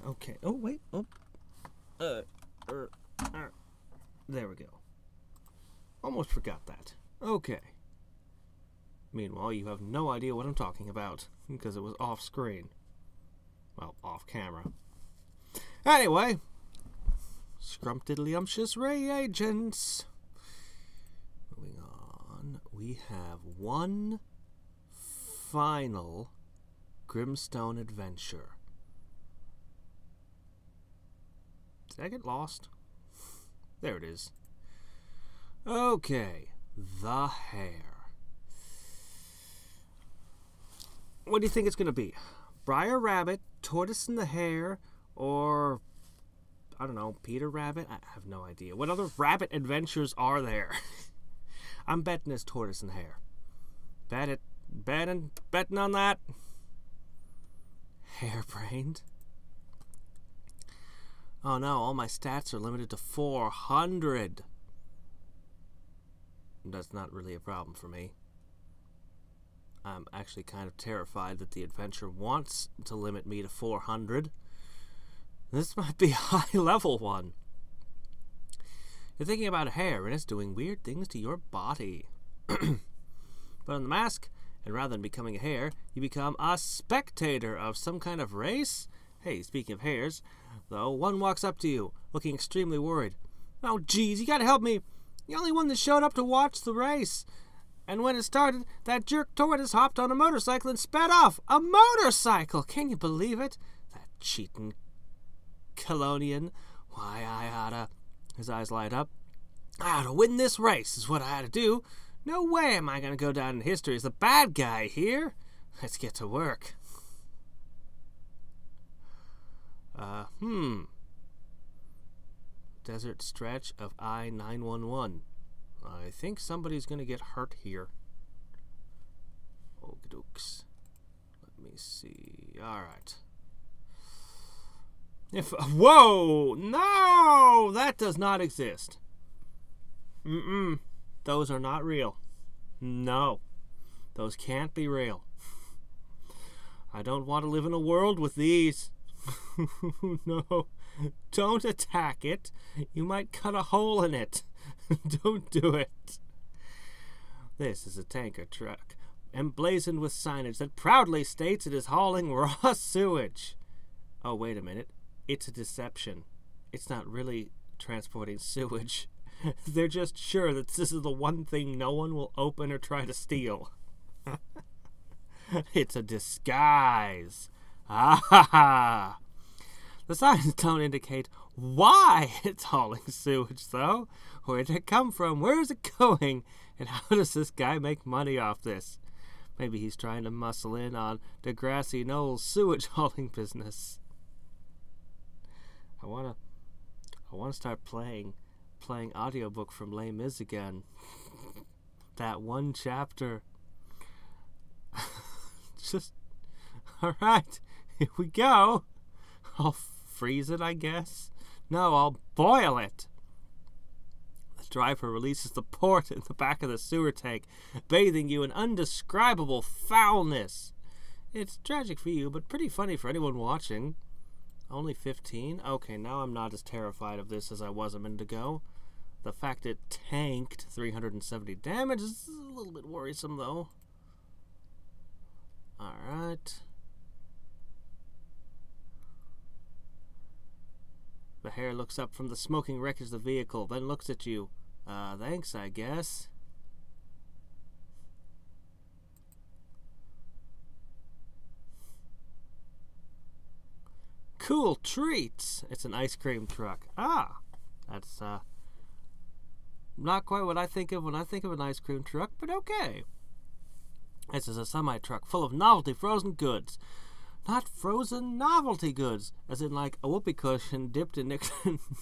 Okay. Oh, wait. Oh. There we go. Almost forgot that. Okay. Meanwhile, you have no idea what I'm talking about, because it was off screen. Well, off camera. Anyway. Scrumptiddlyumptious reagents. Moving on. We have one final Grimstone adventure. Did I get lost? There it is. Okay. The Hare. What do you think it's going to be? Briar Rabbit, Tortoise and the Hare, or, I don't know, Peter Rabbit? I have no idea. What other rabbit adventures are there? I'm betting it's Tortoise and Hare. Bet it. Betting on that. Harebrained. Oh no, all my stats are limited to 400. That's not really a problem for me. I'm actually kind of terrified that the adventure wants to limit me to 400. This might be a high-level one. You're thinking about a hare, and it's doing weird things to your body. Put on the mask, and rather than becoming a hare, you become a spectator of some kind of race? Hey, speaking of hares, though, one walks up to you, looking extremely worried. Oh, geez, you gotta help me. The only one that showed up to watch the race. And when it started, that jerk tortoise hopped on a motorcycle and sped off. A motorcycle! Can you believe it? That cheating Colonian. Why, I oughta... His eyes light up. I oughta win this race is what I oughta do. No way am I gonna go down in history as the bad guy here. Let's get to work. Desert stretch of I-911. I think somebody's gonna get hurt here. Okey-dokes. Let me see. Alright. Whoa! No! That does not exist. Those are not real. No. Those can't be real. I don't want to live in a world with these. No. Don't attack it. You might cut a hole in it. Don't do it. This is a tanker truck, emblazoned with signage that proudly states it is hauling raw sewage. Oh, wait a minute. It's a deception. It's not really transporting sewage. They're just sure that this is the one thing no one will open or try to steal. It's a disguise. Ah ha ha! The signs don't indicate why it's hauling sewage, though. Where did it come from? Where is it going? And how does this guy make money off this? Maybe he's trying to muscle in on Degrassi Knoll's sewage hauling business. I wanna start playing audiobook from Les Mis again. That one chapter. Just alright, here we go. I'll freeze it, I guess. No, I'll boil it. The driver releases the port in the back of the sewer tank, bathing you in undescribable foulness. It's tragic for you, but pretty funny for anyone watching. Only 15? Okay, now I'm not as terrified of this as I was a minute ago. The fact it tanked 370 damage is a little bit worrisome, though. Alright. The hare looks up from the smoking wreckage of the vehicle, then looks at you. Thanks, I guess. Cool treats! It's an ice cream truck. Ah! That's, not quite what I think of when I think of an ice cream truck, but okay. This is a semi-truck full of novelty frozen goods. Not frozen novelty goods, as in like a whoopee cushion dipped in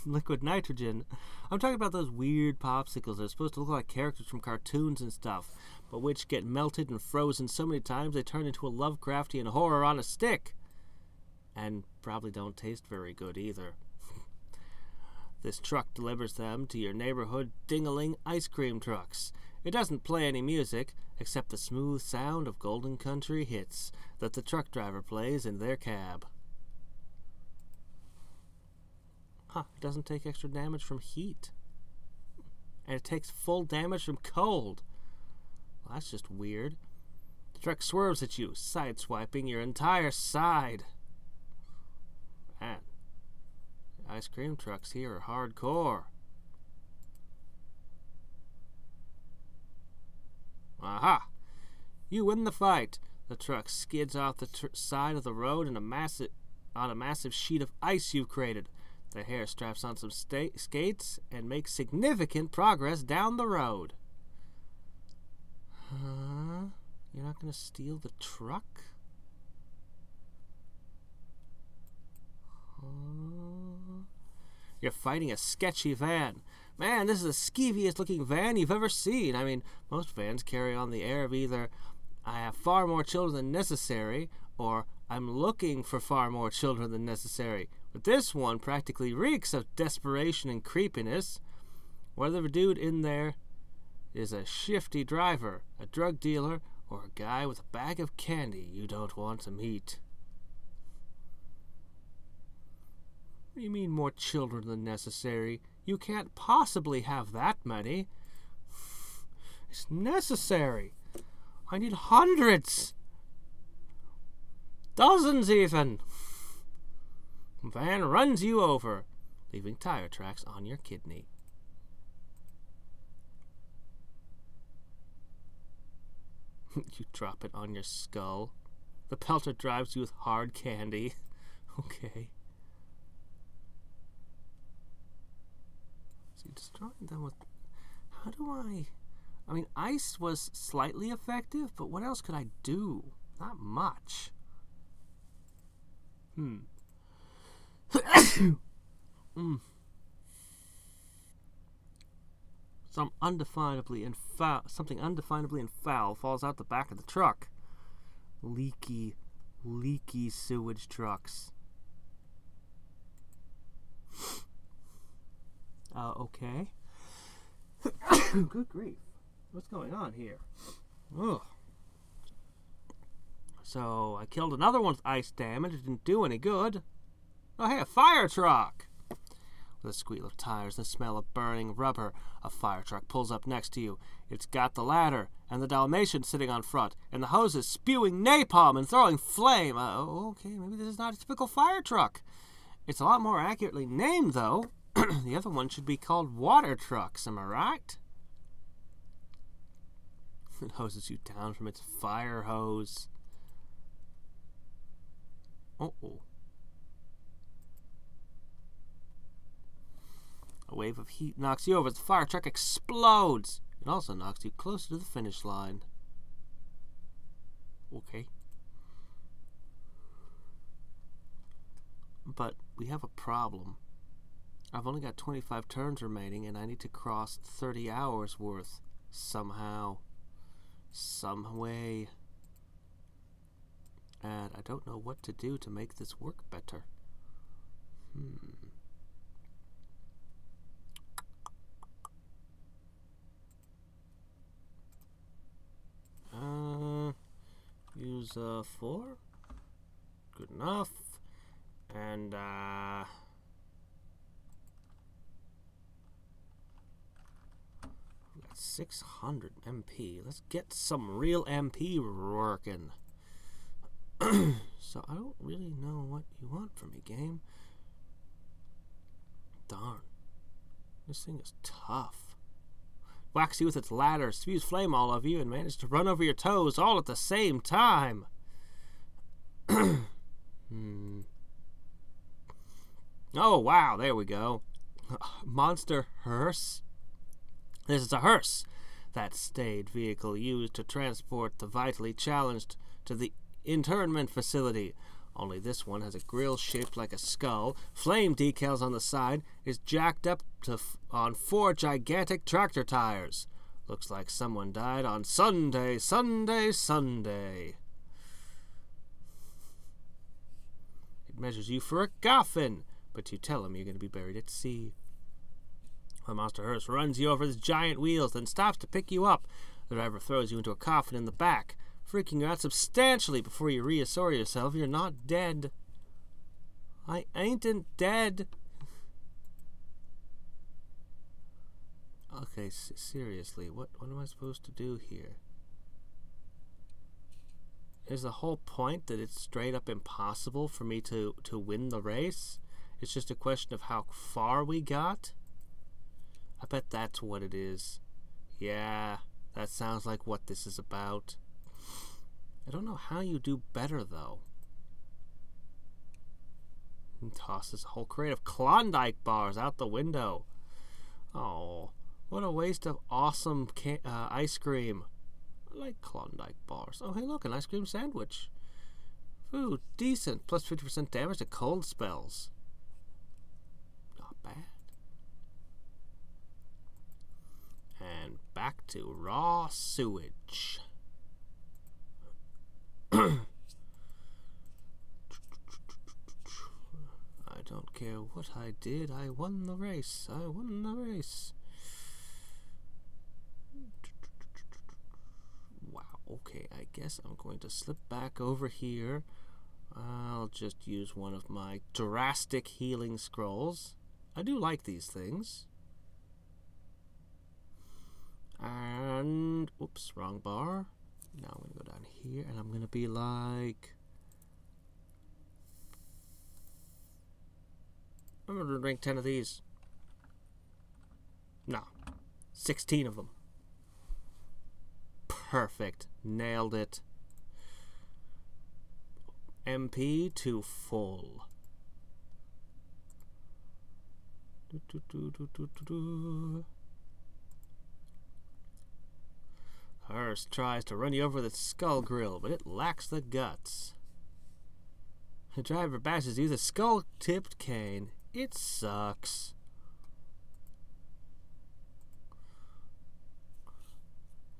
liquid nitrogen. I'm talking about those weird popsicles that are supposed to look like characters from cartoons and stuff, but which get melted and frozen so many times they turn into a Lovecraftian horror on a stick. And probably don't taste very good either. This truck delivers them to your neighborhood ding-a-ling ice cream trucks. It doesn't play any music, except the smooth sound of Golden Country hits that the truck driver plays in their cab. Huh, it doesn't take extra damage from heat. And it takes full damage from cold. Well, that's just weird. The truck swerves at you, sideswiping your entire side. Man, the ice cream trucks here are hardcore. Aha! You win the fight. The truck skids off the side of the road on a massive sheet of ice you've created. The hare straps on some skates and makes significant progress down the road. Huh? You're not going to steal the truck? You're fighting a sketchy van. Man, this is the skeeviest looking van you've ever seen. I mean, most vans carry on the air of either I have far more children than necessary, or I'm looking for far more children than necessary. But this one practically reeks of desperation and creepiness. Whether the dude in there is a shifty driver, a drug dealer, or a guy with a bag of candy you don't want to meet. What do you mean more children than necessary? You can't possibly have that many. It's necessary. I need hundreds. Dozens even. Van runs you over, leaving tire tracks on your kidney. You drop it on your skull. The pelter drives you with hard candy. Okay. So you destroyed them with... How do I mean, ice was slightly effective, but what else could I do? Not much. Something undefinably and foul falls out the back of the truck. Leaky sewage trucks. Okay. Good grief. What's going on here? Ugh. So, I killed another one with ice damage. It didn't do any good. Oh, hey, a fire truck! With a squeal of tires and the smell of burning rubber, a fire truck pulls up next to you. It's got the ladder and the Dalmatian sitting on front, and the hoses spewing napalm and throwing flame. Okay, maybe this is not a typical fire truck. It's a lot more accurately named, though. The other one should be called water trucks, am I right? It hoses you down from its fire hose. Uh-oh. A wave of heat knocks you over as the fire truck explodes. It also knocks you closer to the finish line. Okay. But we have a problem. I've only got 25 turns remaining, and I need to cross 30 hours worth somehow. Some way. And I don't know what to do to make this work better. Use 4. Good enough. And got 600 MP. Let's get some real MP working. So I don't really know what you want from me, game. Darn. This thing is tough. Whacks you with its ladder, spews flame all over you, and manages to run over your toes all at the same time. Oh, wow, there we go. Monster hearse. This is a hearse, that staid vehicle used to transport the vitally challenged to the internment facility. Only this one has a grill shaped like a skull, flame decals on the side, is jacked up on 4 gigantic tractor tires. Looks like someone died on Sunday. It measures you for a coffin, but you tell him you're going to be buried at sea. The monster hearse runs you over its giant wheels, then stops to pick you up. The driver throws you into a coffin in the back, freaking you out substantially before you reassure yourself you're not dead. I ain't dead. Okay, seriously, what am I supposed to do here? Is the whole point that it's straight up impossible for me to win the race? It's just a question of how far we got? I bet that's what it is. Yeah, that sounds like what this is about. I don't know how you do better, though. And tosses a whole crate of Klondike bars out the window. Oh, what a waste of awesome ice cream. I like Klondike bars. Oh, hey, look, an ice cream sandwich. Ooh, decent. Plus 50% damage to cold spells. Not bad. And back to raw sewage. I don't care what I did. I won the race. I won the race. Wow, okay, I guess I'm going to slip back over here. I'll just use one of my drastic healing scrolls. I do like these things. And, oops, wrong bar. Now I'm going to go down here and I'm going to be like... I'm going to drink 10 of these. No, 16 of them. Perfect. Nailed it. MP to full. Hers tries to run you over with its skull grill, but it lacks the guts. The driver bashes you with a skull-tipped cane. It sucks.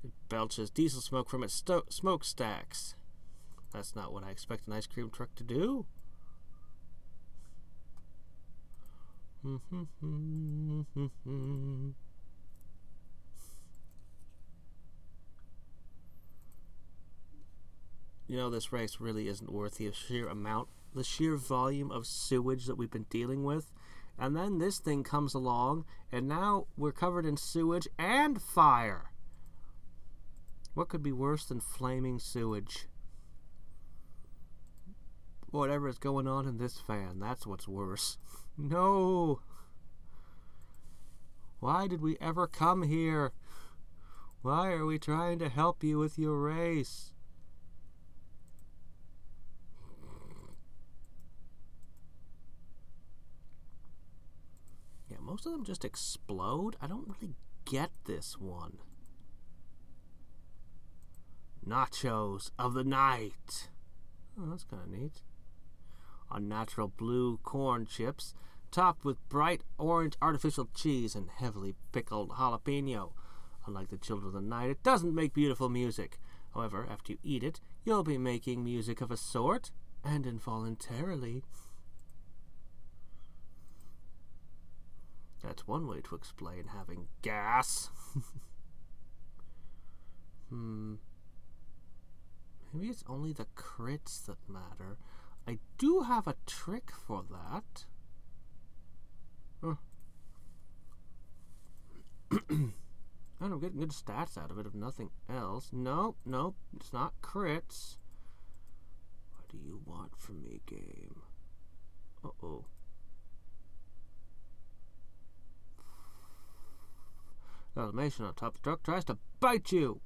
It belches diesel smoke from its smokestacks. That's not what I expect an ice cream truck to do. You know, this race really isn't worth the sheer amount, the sheer volume of sewage that we've been dealing with. And then this thing comes along, and now we're covered in sewage and fire. What could be worse than flaming sewage? Whatever is going on in this fan, that's what's worse. No! Why did we ever come here? Why are we trying to help you with your race? Yeah, most of them just explode. I don't really get this one. Nachos of the night. Oh, that's kind of neat. Unnatural blue corn chips, topped with bright orange artificial cheese and heavily pickled jalapeno. Unlike the children of the night, it doesn't make beautiful music. However, after you eat it, you'll be making music of a sort, and involuntarily. That's one way to explain having gas. Maybe it's only the crits that matter. I do have a trick for that. And I'm getting good stats out of it, if nothing else. Nope, it's not crits. What do you want from me, game? Uh-oh. The automation on top of the truck tries to bite you.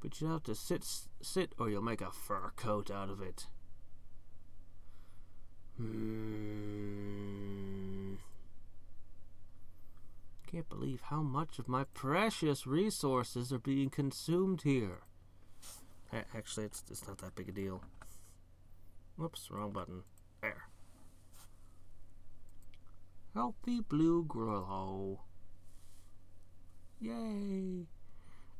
But you have to sit, or you'll make a fur coat out of it. Can't believe how much of my precious resources are being consumed here. Actually, it's not that big a deal. Whoops, wrong button. There. Healthy blue glow. Yay!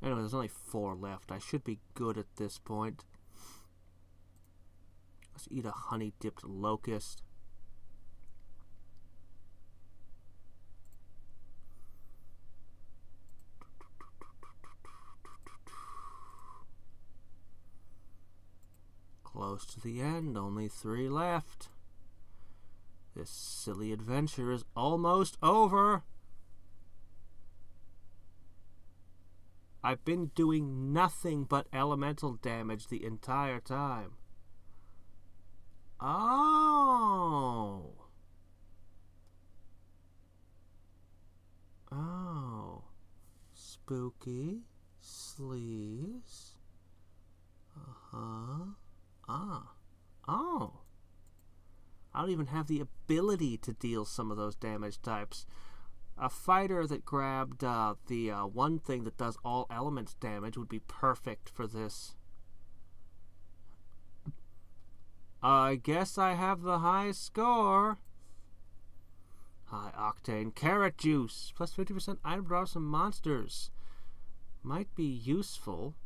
Anyway, there's only 4 left. I should be good at this point. Let's eat a honey-dipped locust. Close to the end, only 3 left. This silly adventure is almost over. I've been doing nothing but elemental damage the entire time. Oh. Oh. Spooky. Sleeves. Uh-huh. Ah. Oh. I don't even have the ability to deal some of those damage types. A fighter that grabbed the one thing that does all elements damage would be perfect for this. I guess I have the highest score. High octane carrot juice. Plus 50% item draws from monsters. Might be useful.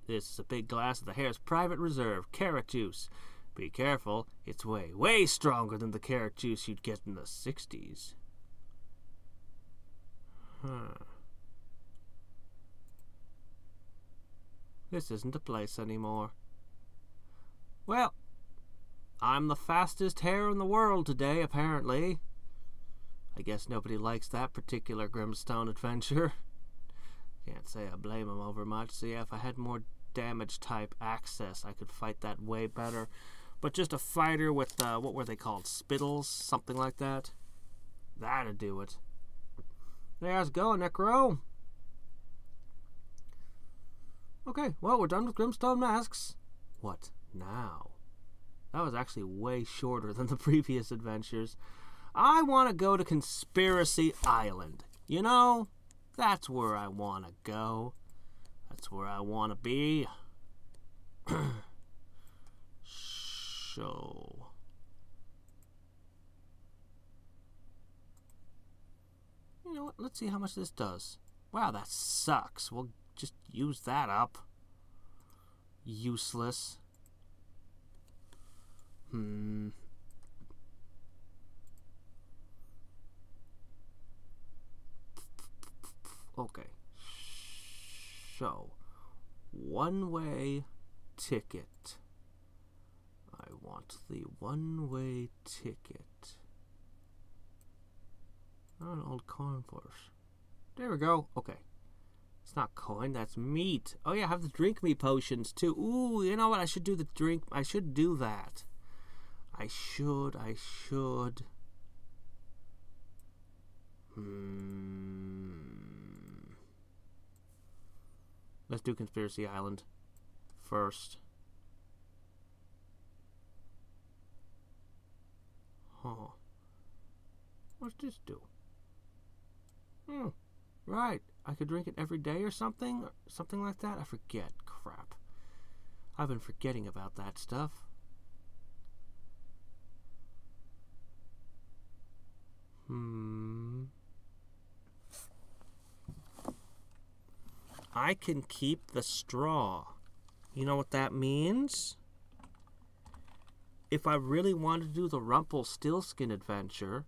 This is a big glass of the hare's private reserve. Carrot juice. Be careful. It's way, way stronger than the carrot juice you'd get in the 60s. This isn't a place anymore. Well, I'm the fastest hare in the world today, apparently. I guess nobody likes that particular Grimstone adventure. Can't say I blame him over much. So yeah, if I had more damage type access, I could fight that way better. But just a fighter with, what were they called? Spittles? Something like that? That'd do it. There, how's it going, Necro? Okay, well, we're done with Grimstone Masks. What now? That was actually way shorter than the previous adventures. I want to go to Conspiracy Island. You know, that's where I want to go. That's where I want to be. So... You know what? Let's see how much this does. Wow, that sucks. We'll just use that up. Useless. Okay. So, one-way ticket. I want the one-way ticket. Oh, an old coin purse. There we go. Okay. It's not coin, that's meat. Oh yeah, I have the drink me potions too. Ooh, you know what? I should do the drink. I should do that. I should. Let's do Conspiracy Island first. Huh. What's this do? Right. I could drink it every day or something? Or something like that? I forget. Crap. I've been forgetting about that stuff. I can keep the straw. You know what that means? If I really wanted to do the Rumpelstiltskin adventure,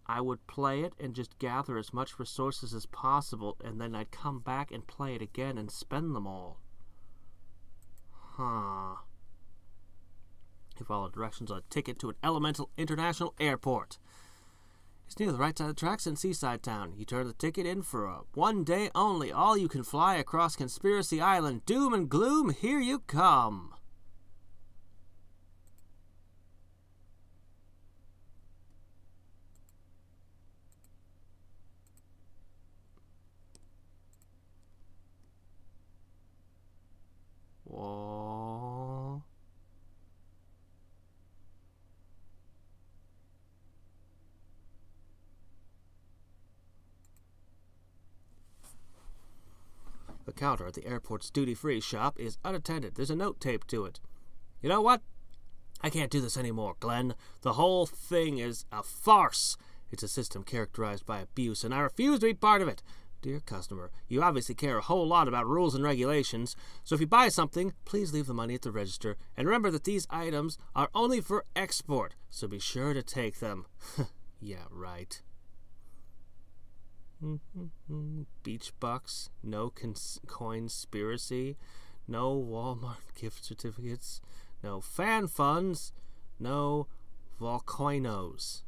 I would play it and just gather as much resources as possible, and then I'd come back and play it again and spend them all. Huh. You follow directions on a ticket to an elemental international airport. It's near the right side of the tracks in Seaside Town. You turn the ticket in for a 1 day only. All you can fly across Conspiracy Island. Doom and gloom, here you come. Whoa. The counter at the airport's duty-free shop is unattended. There's a note taped to it. You know what? I can't do this anymore, Glenn. The whole thing is a farce. It's a system characterized by abuse, and I refuse to be part of it. Dear customer, you obviously care a whole lot about rules and regulations, so if you buy something, please leave the money at the register, and remember that these items are only for export, so be sure to take them. Yeah, right. Beach bucks, no coinspiracy, no Walmart gift certificates, no fan funds, no volcanoes.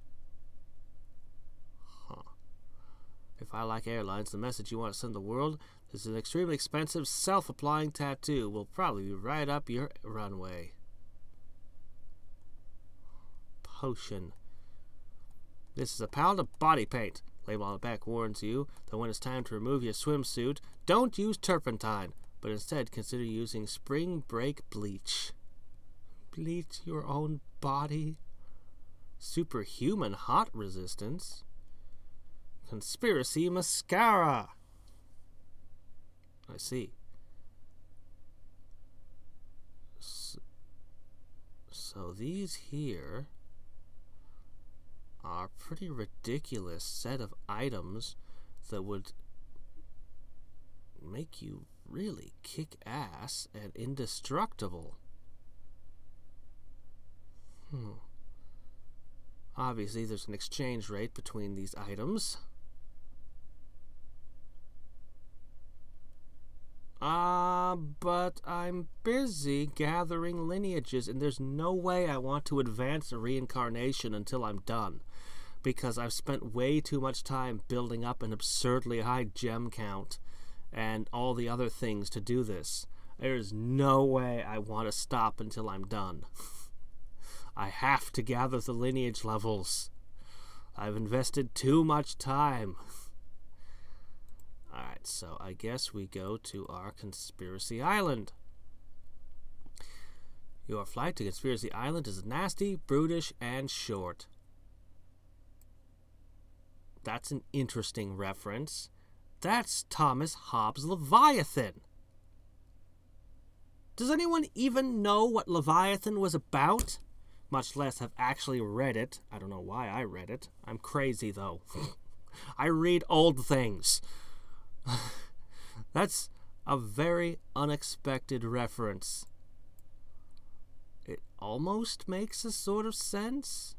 If I like airlines, the message you want to send the world is an extremely expensive, self-applying tattoo. Will probably be right up your runway. Potion. This is a pound of body paint. Label on the back warns you that when it's time to remove your swimsuit, don't use turpentine, but instead consider using spring break bleach. Bleach your own body? Superhuman hot resistance? Conspiracy mascara! I see. So these here are a pretty ridiculous set of items that would make you really kick ass and indestructible. Obviously, there's an exchange rate between these items. But I'm busy gathering lineages, and there's no way I want to advance a reincarnation until I'm done, because I've spent way too much time building up an absurdly high gem count and all the other things to do this. There's no way I want to stop until I'm done. I have to gather the lineage levels. I've invested too much time. Alright, so I guess we go to our Conspiracy Island. Your flight to Conspiracy Island is nasty, brutish, and short. That's an interesting reference. That's Thomas Hobbes' Leviathan. Does anyone even know what Leviathan was about? Much less have actually read it. I don't know why I read it. I'm crazy, though. I read old things. That's a very unexpected reference. It almost makes a sort of sense,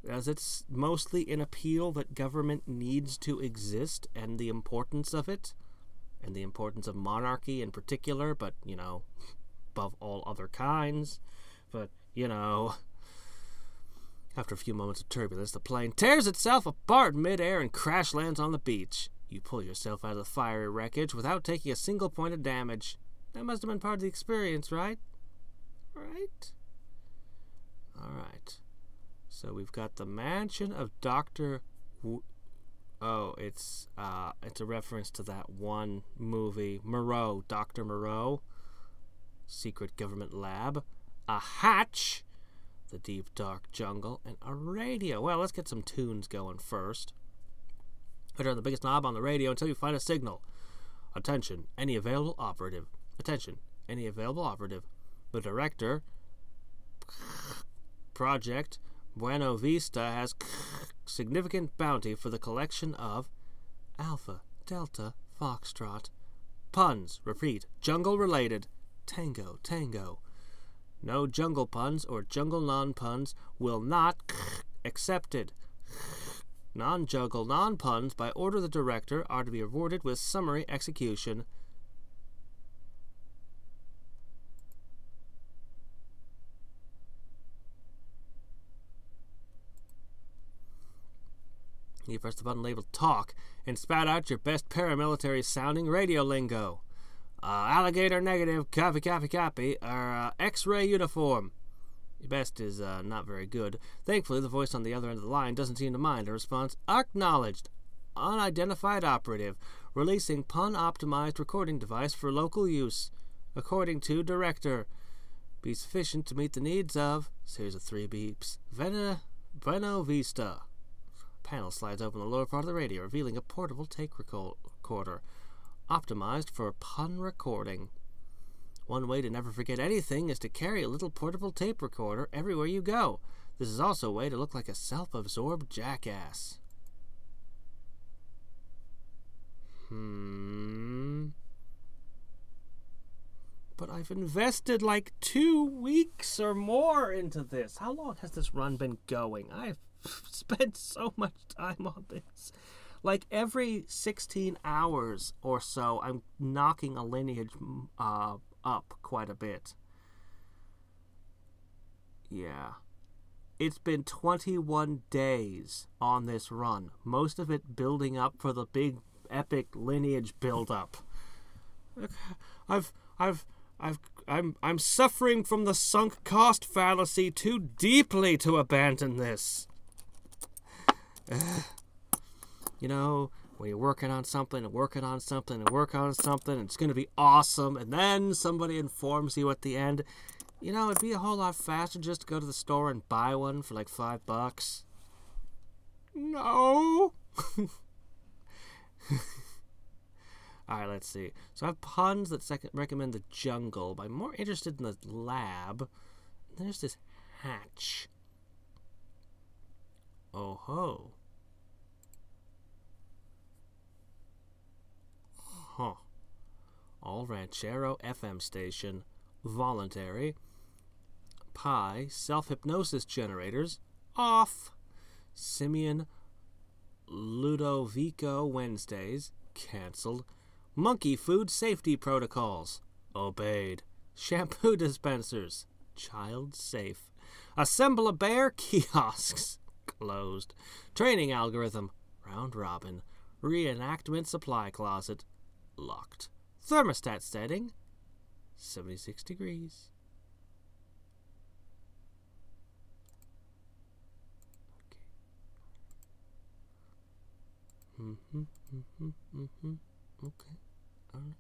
as it's mostly an appeal that government needs to exist and the importance of it, and the importance of monarchy in particular, but, you know, above all other kinds. But, you know, after a few moments of turbulence, the plane tears itself apart mid-air and crash lands on the beach. You pull yourself out of the fiery wreckage without taking a single point of damage. That must have been part of the experience, right? Right? Alright. So we've got the mansion of Dr. It's a reference to that one movie, Moreau, Dr. Moreau. Secret government lab. A hatch. The deep, dark jungle. And a radio. Well, let's get some tunes going first. Put on the biggest knob on the radio until you find a signal. Attention, any available operative. Attention, any available operative. The director, Project Buena Vista, has significant bounty for the collection of Alpha, Delta, Foxtrot. Puns, repeat, jungle related. Tango, tango. No jungle puns or jungle non-puns will not accepted. Non-juggle, non-puns, by order of the director, are to be rewarded with summary execution. You press the button labeled Talk and spout out your best paramilitary-sounding radio lingo. Alligator negative, copy, copy, copy, or X-ray uniform. Your best is not very good. Thankfully, the voice on the other end of the line doesn't seem to mind a response. Acknowledged. Unidentified operative. Releasing pun-optimized recording device for local use. According to director. Be sufficient to meet the needs of... Series of 3 beeps. Buena Vista. Panel slides open the lower part of the radio, revealing a portable tape recorder. Optimized for pun recording. One way to never forget anything is to carry a little portable tape recorder everywhere you go. This is also a way to look like a self-absorbed jackass. But I've invested like 2 weeks or more into this. How long has this run been going? I've spent so much time on this. Like every 16 hours or so, I'm knocking a lineage up quite a bit. Yeah. It's been 21 days on this run, most of it building up for the big epic lineage build-up. I'm suffering from the sunk cost fallacy too deeply to abandon this. You know, when you're working on something and working on something and working on something, and it's going to be awesome, and then somebody informs you at the end, you know, it'd be a whole lot faster just to go to the store and buy one for like $5. No. Alright, let's see. So I have puns that recommend the jungle, but I'm more interested in the lab. There's this hatch. Oh ho. Huh. All Ranchero FM station. Voluntary. Pi. Self-hypnosis generators. Off. Simeon. Ludovico Wednesdays. Cancelled. Monkey food safety protocols. Obeyed. Shampoo dispensers. Child safe. Assemble a bear kiosks. Closed. Training algorithm. Round robin. Reenactment supply closet. Locked. Thermostat setting. 76 degrees. Okay. Okay. Alright.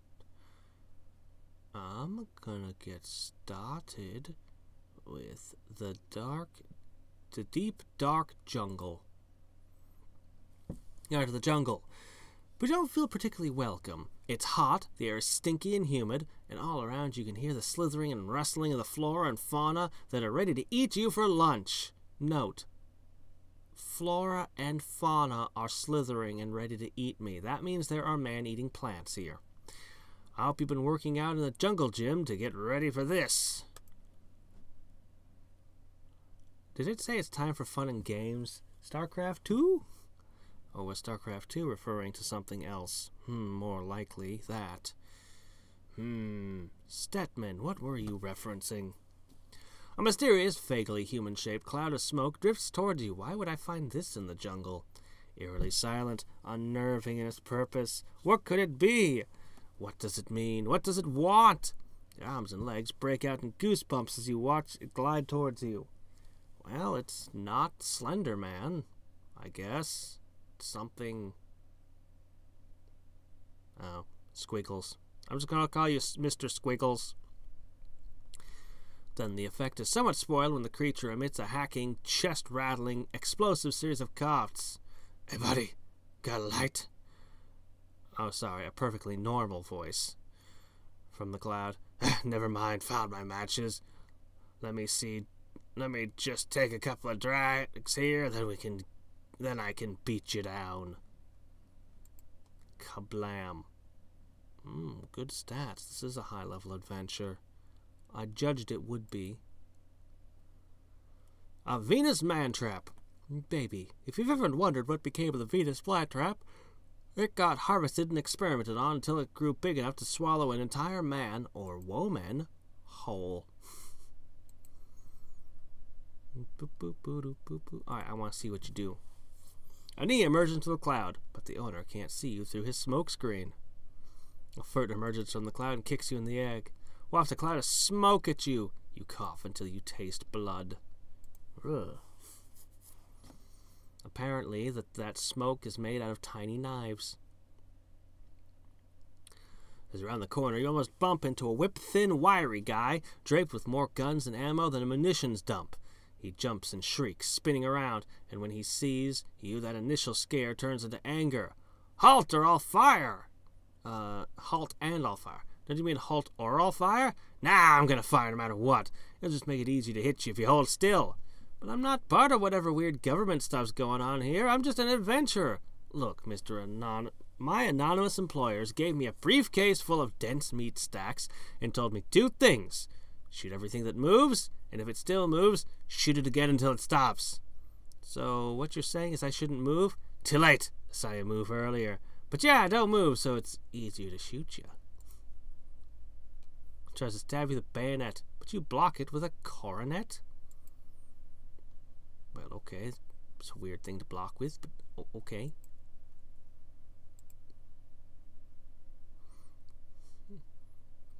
I'm gonna get started with the deep dark jungle. Out of the jungle. But you don't feel particularly welcome. It's hot, the air is stinky and humid, and all around you can hear the slithering and rustling of the flora and fauna that are ready to eat you for lunch. Note. Flora and fauna are slithering and ready to eat me. That means there are man-eating plants here. I hope you've been working out in the jungle gym to get ready for this. Did it say it's time for fun and games? StarCraft 2? Or was StarCraft 2 referring to something else? More likely that. Stetman, what were you referencing? A mysterious, vaguely human-shaped cloud of smoke drifts towards you. Why would I find this in the jungle? Eerily silent, unnerving in its purpose. What could it be? What does it mean? What does it want? Your arms and legs break out in goosebumps as you watch it glide towards you. Well, it's not Slender Man, I guess. It's something... Oh, Squiggles. I'm just gonna call you Mr. Squiggles. Then the effect is somewhat spoiled when the creature emits a hacking, chest-rattling, explosive series of coughs. Hey, buddy, got a light? Oh, sorry, a perfectly normal voice. From the cloud. Never mind, found my matches. Let me just take a couple of drags here, then I can beat you down. Kablam. Good stats. This is a high-level adventure. I judged it would be. A Venus man-trap. Baby, if you've ever wondered what became of the Venus flat-trap, it got harvested and experimented on until it grew big enough to swallow an entire man, or woman, whole. Alright, I want to see what you do. A knee emerges from the cloud, but the owner can't see you through his smoke screen. A foot emerges from the cloud and kicks you in the egg. Wafts a cloud of smoke at you. You cough until you taste blood. Ugh. Apparently, that smoke is made out of tiny knives. As around the corner, you almost bump into a whip-thin, wiry guy, draped with more guns and ammo than a munitions dump. He jumps and shrieks, spinning around, and when he sees you, that initial scare turns into anger. Halt or I'll fire! Halt and I'll fire. Don't you mean halt or I'll fire? Nah, I'm gonna fire no matter what. It'll just make it easier to hit you if you hold still. But I'm not part of whatever weird government stuff's going on here. I'm just an adventurer. Look, my anonymous employers gave me a briefcase full of dense meat stacks and told me two things. Shoot everything that moves, and if it still moves, shoot it again until it stops. So what you're saying is I shouldn't move? Too late. I saw you move earlier. But yeah, don't move, so it's easier to shoot you. Tries to stab you with a bayonet, but you block it with a coronet. Well, okay. It's a weird thing to block with, but okay.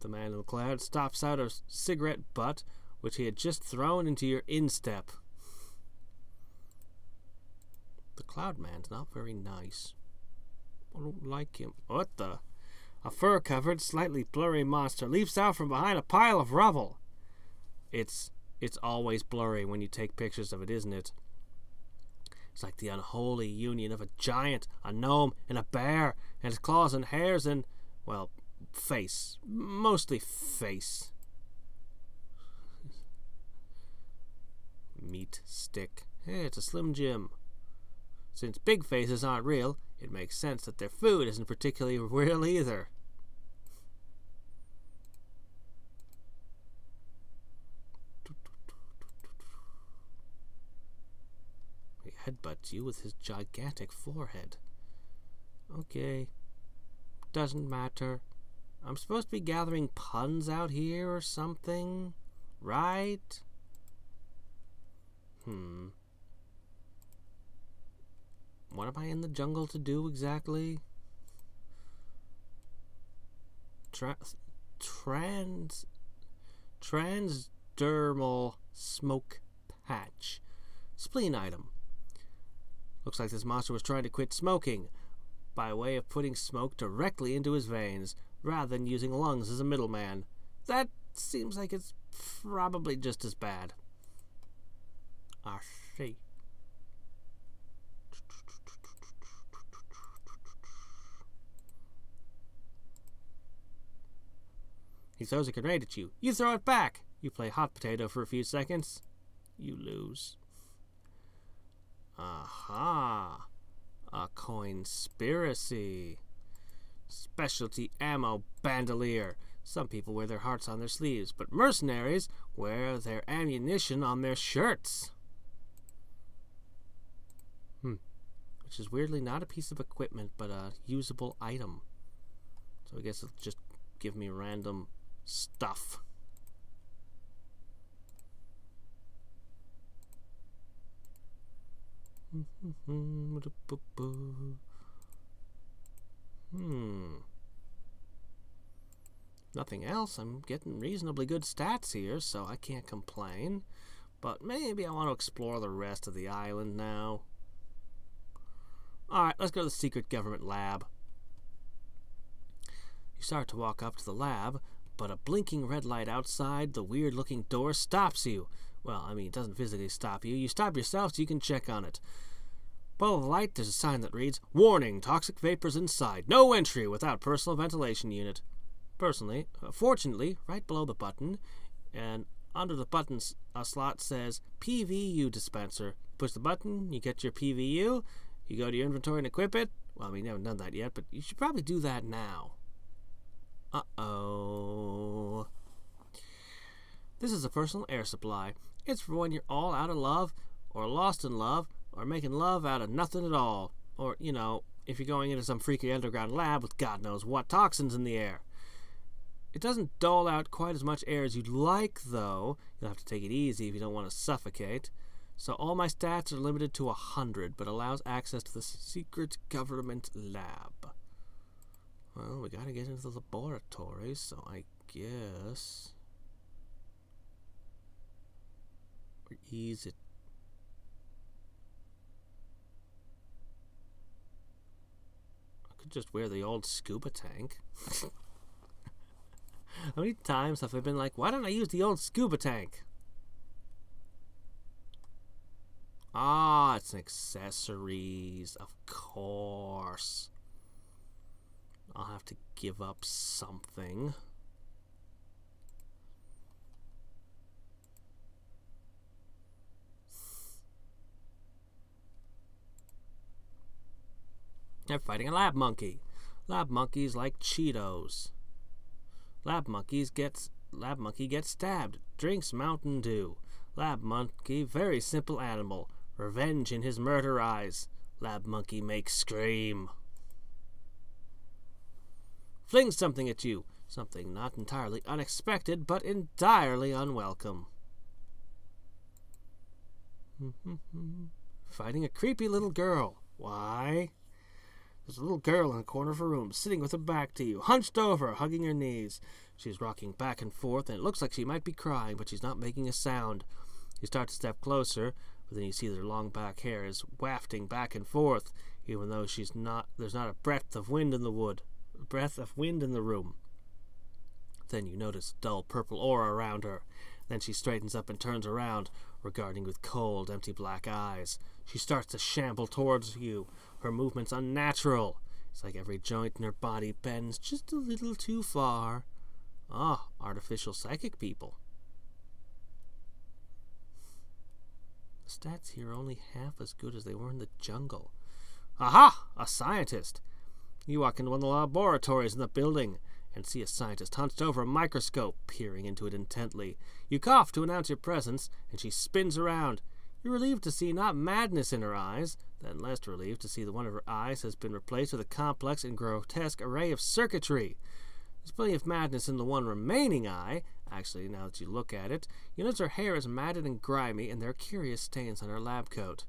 The man in the cloud stops out a cigarette butt, which he had just thrown into your instep. The cloud man's not very nice. I don't like him. What the? A fur-covered, slightly blurry monster leaps out from behind a pile of rubble. It's always blurry when you take pictures of it, isn't it? It's like the unholy union of a giant, a gnome, and a bear, and its claws and hairs and, well, face. Mostly face. Meat stick. Hey, it's a Slim Jim. Since big faces aren't real, it makes sense that their food isn't particularly real either. He headbutts you with his gigantic forehead. Okay. Doesn't matter. I'm supposed to be gathering puns out here or something, right? What am I in the jungle to do exactly? Transdermal smoke patch. Spleen item. Looks like this monster was trying to quit smoking by way of putting smoke directly into his veins, rather than using lungs as a middleman. That seems like it's probably just as bad. I see. He throws a grenade at you. You throw it back. You play hot potato for a few seconds. You lose. Aha. A coinspiracy. Specialty ammo bandolier. Some people wear their hearts on their sleeves, but mercenaries wear their ammunition on their shirts. Which is weirdly not a piece of equipment, but a usable item. So I guess it'll just give me random stuff. Nothing else. I'm getting reasonably good stats here, so I can't complain. But maybe I want to explore the rest of the island now. Alright, let's go to the secret government lab. You start to walk up to the lab, but a blinking red light outside the weird-looking door stops you. Well, I mean, it doesn't physically stop you. You stop yourself so you can check on it. Below the light, there's a sign that reads, "Warning, toxic vapors inside. No entry without personal ventilation unit." Fortunately, right below the button, and under the button's slot says PVU dispenser. Push the button, you get your PVU, you go to your inventory and equip it. Well, I mean, you haven't done that yet, but you should probably do that now. Uh-oh. This is a personal air supply. It's for when you're all out of love, or lost in love, or making love out of nothing at all. Or, you know, if you're going into some freaky underground lab with God knows what toxins in the air. It doesn't dole out quite as much air as you'd like, though. You'll have to take it easy if you don't want to suffocate. So all my stats are limited to 100, but allows access to the secret government lab. Well, we gotta get into the laboratory, so I guess... Where is it? I could just wear the old scuba tank. How many times have I been like, why don't I use the old scuba tank? Ah, it's an accessories, of course. I'll have to give up something. They're fighting a lab monkey. Lab monkeys like Cheetos. Lab monkey gets stabbed. Drinks Mountain Dew. Lab monkey, very simple animal. Revenge in his murder eyes. Lab monkey makes scream. Flings something at you. Something not entirely unexpected, but entirely unwelcome. Fighting a creepy little girl. Why? There's a little girl in the corner of her room, sitting with her back to you, hunched over, hugging her knees. She's rocking back and forth, and it looks like she might be crying, but she's not making a sound. You start to step closer, but then you see that her long back hair is wafting back and forth, even though there's not a breath of wind in the room. Then you notice a dull purple aura around her. Then she straightens up and turns around, regarding with cold, empty black eyes. She starts to shamble towards you. Her movement's unnatural. It's like every joint in her body bends just a little too far. Ah, artificial psychic people. The stats here are only half as good as they were in the jungle. Aha! A scientist! You walk into one of the laboratories in the building and see a scientist hunched over a microscope, peering into it intently. You cough to announce your presence, and she spins around. You're relieved to see not madness in her eyes, then less relieved to see that one of her eyes has been replaced with a complex and grotesque array of circuitry. There's plenty of madness in the one remaining eye. Actually, now that you look at it, you notice her hair is matted and grimy, and there are curious stains on her lab coat.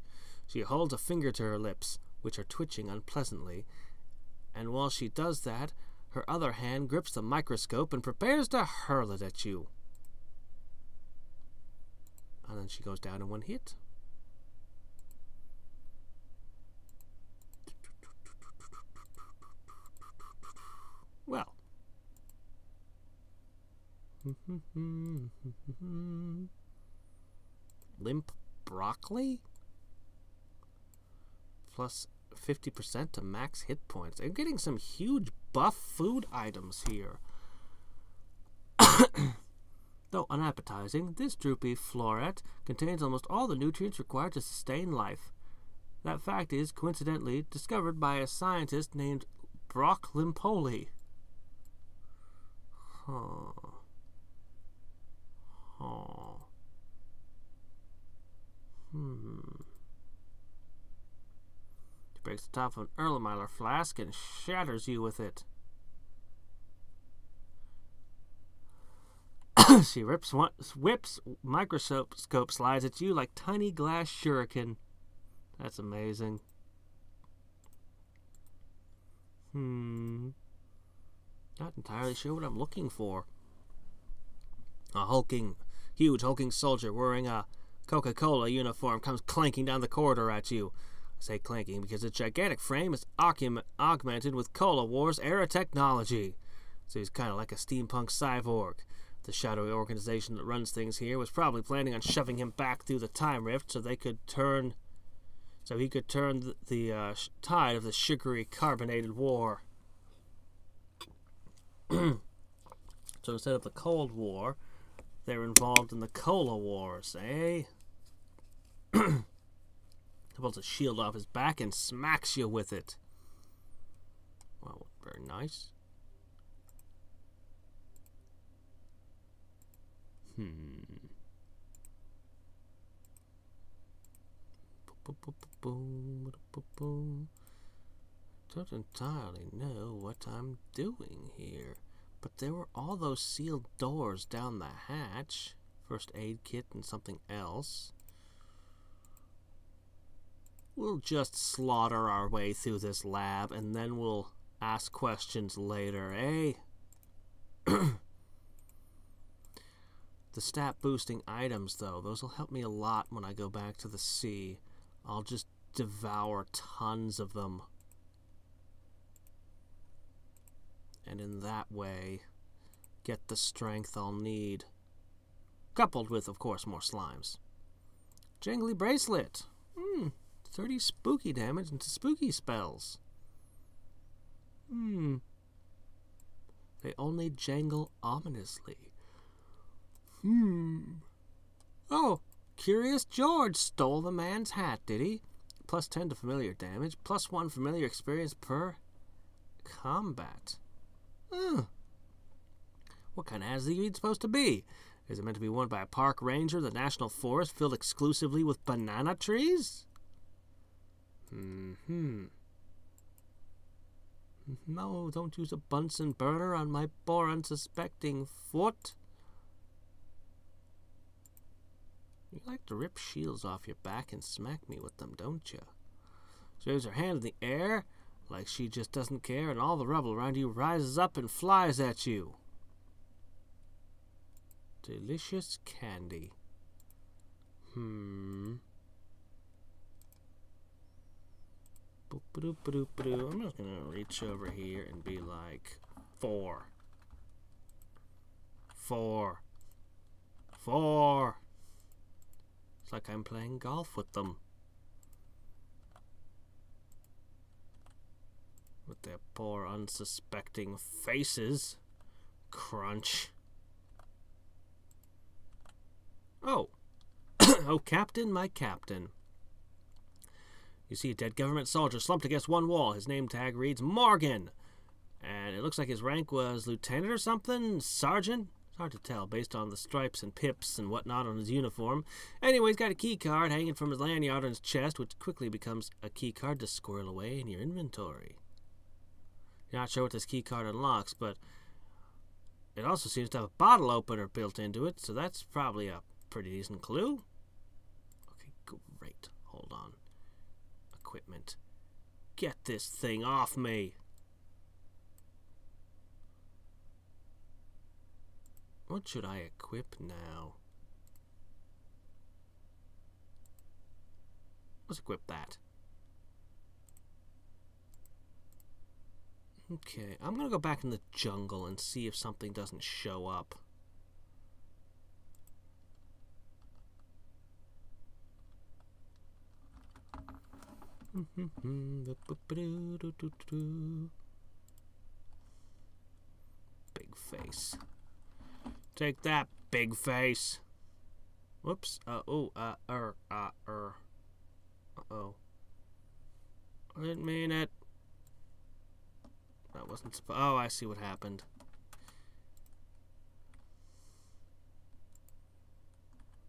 She holds a finger to her lips, which are twitching unpleasantly, and while she does that, her other hand grips the microscope and prepares to hurl it at you. And then she goes down in one hit. Well. Limp broccoli? Plus 50% to max hit points. I'm getting some huge buff food items here. Though unappetizing, this droopy floret contains almost all the nutrients required to sustain life. That fact is, coincidentally, discovered by a scientist named Brock Limpoli. She breaks the top of an Erlenmeyer flask and shatters you with it. She whips microscope slides at you like tiny glass shuriken. That's amazing. Not entirely sure what I'm looking for. A huge hulking soldier wearing a Coca-Cola uniform comes clanking down the corridor at you. I say clanking because its gigantic frame is augmented with Cola Wars era technology. So he's kind of like a steampunk cyborg. The shadowy organization that runs things here was probably planning on shoving him back through the time rift so he could turn the tide of the sugary carbonated war. So instead of the Cold War, they're involved in the Cola Wars, eh? He pulls a shield off his back and smacks you with it. Well, very nice. Don't entirely know what I'm doing here, but there were all those sealed doors down the hatch. First aid kit and something else. We'll just slaughter our way through this lab, and then we'll ask questions later, eh? The stat boosting items, though, those will help me a lot when I go back to the sea. I'll just devour tons of them. And in that way, get the strength I'll need. Coupled with, of course, more slimes. Jangly bracelet. 30 spooky damage into spooky spells. They only jangle ominously. Oh, Curious George stole the man's hat, did he? Plus 10 to familiar damage, plus 1 familiar experience per combat. What kind of hat is he supposed to be? Is it meant to be worn by a park ranger of the national forest filled exclusively with banana trees? No, don't use a Bunsen burner on my poor unsuspecting foot. You You like to rip shields off your back and smack me with them, don't you? She waves her hand in the air like she just doesn't care, and all the rubble around you rises up and flies at you. Delicious candy. I'm just gonna reach over here and be like, 4. 4. 4. It's like I'm playing golf with them. With their poor unsuspecting faces. Crunch. Oh. Oh, Captain, my Captain. You see a dead government soldier slumped against one wall. His name tag reads Morgan. And it looks like his rank was lieutenant or something? Sergeant? It's hard to tell based on the stripes and pips and whatnot on his uniform. Anyway, he's got a key card hanging from his lanyard on his chest, which quickly becomes a key card to squirrel away in your inventory. You're not sure what this key card unlocks, but it also seems to have a bottle opener built into it, so that's probably a pretty decent clue. Okay, great. Hold on. Equipment. Get this thing off me. What should I equip now? Let's equip that. Okay, I'm gonna go back in the jungle and see if something doesn't show up. Big face. Take that, big face. Whoops. Uh-oh. I didn't mean it. That wasn't supposed. Oh, I see what happened.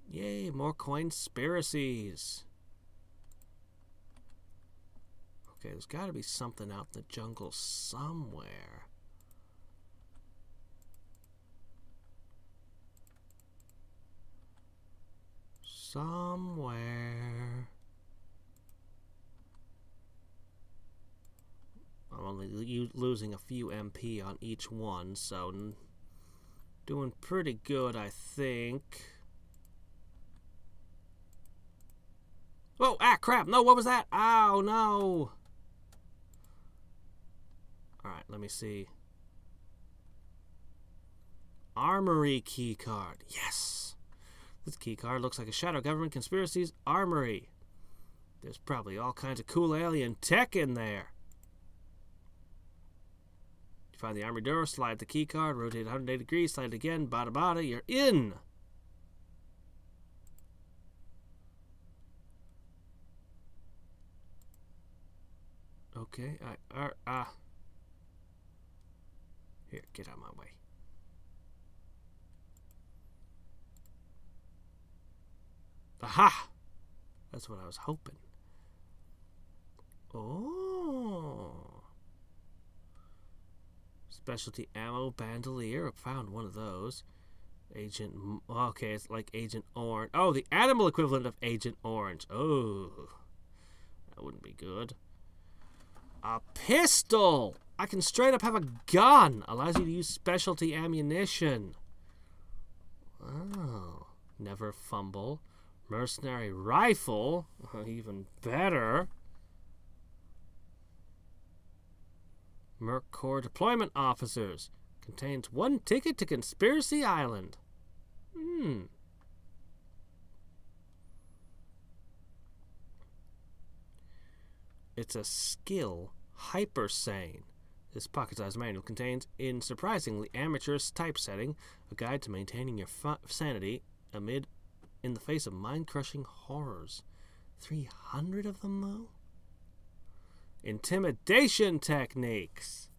Yay, more coinspiracies. Okay, there's got to be something out in the jungle somewhere. Somewhere. I'm only losing a few MP on each one, so doing pretty good, I think. Whoa, ah, crap. No, what was that? Ow, no. Alright, let me see. Armory keycard. Yes. This keycard looks like a Shadow Government Conspiracy's armory. There's probably all kinds of cool alien tech in there. You find the armory door, slide the keycard, rotate 180 degrees, slide it again, bada bada, you're in. Okay, here, get out of my way. Aha! That's what I was hoping. Oh. Specialty ammo bandolier. I found one of those. Agent. Okay, it's like Agent Orange. Oh, the animal equivalent of Agent Orange. Oh. That wouldn't be good. A pistol! I can straight up have a gun. Allows you to use specialty ammunition. Oh. Never fumble. Mercenary rifle. Even better. Merc Corps deployment officers. Contains 1 ticket to Conspiracy Island. It's a skill hyper sane. This pocket-sized manual contains, in surprisingly amateurish typesetting, a guide to maintaining your sanity in the face of mind-crushing horrors. 300 of them, though? Intimidation techniques.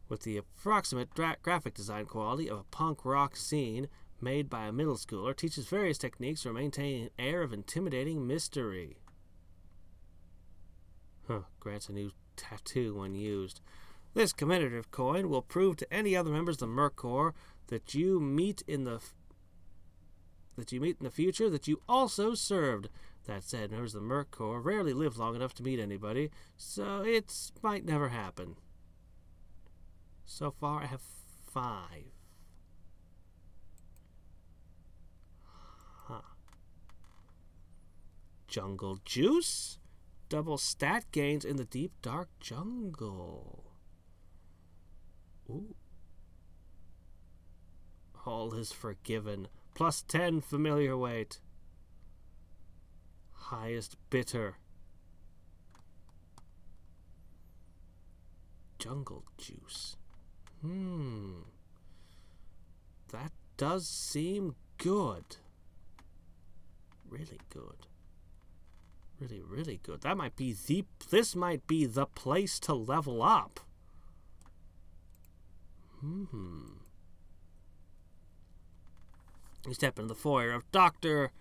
With the approximate graphic design quality of a punk rock scene made by a middle schooler, teaches various techniques for maintaining an air of intimidating mystery. Grants a new tattoo when used. This commemorative coin will prove to any other members of the Merc Corps that you meet in the that you meet in the future that you also served. That said, members of the Merc Corps rarely live long enough to meet anybody, so it might never happen. So far, I have 5. Huh. Jungle Juice? Double stat gains in the deep, dark jungle. Ooh. All is forgiven. Plus 10 familiar weight. Highest bitter. Jungle Juice. That does seem good. Really good. Really, really good. That might be this might be the place to level up. You step into the foyer of Dr.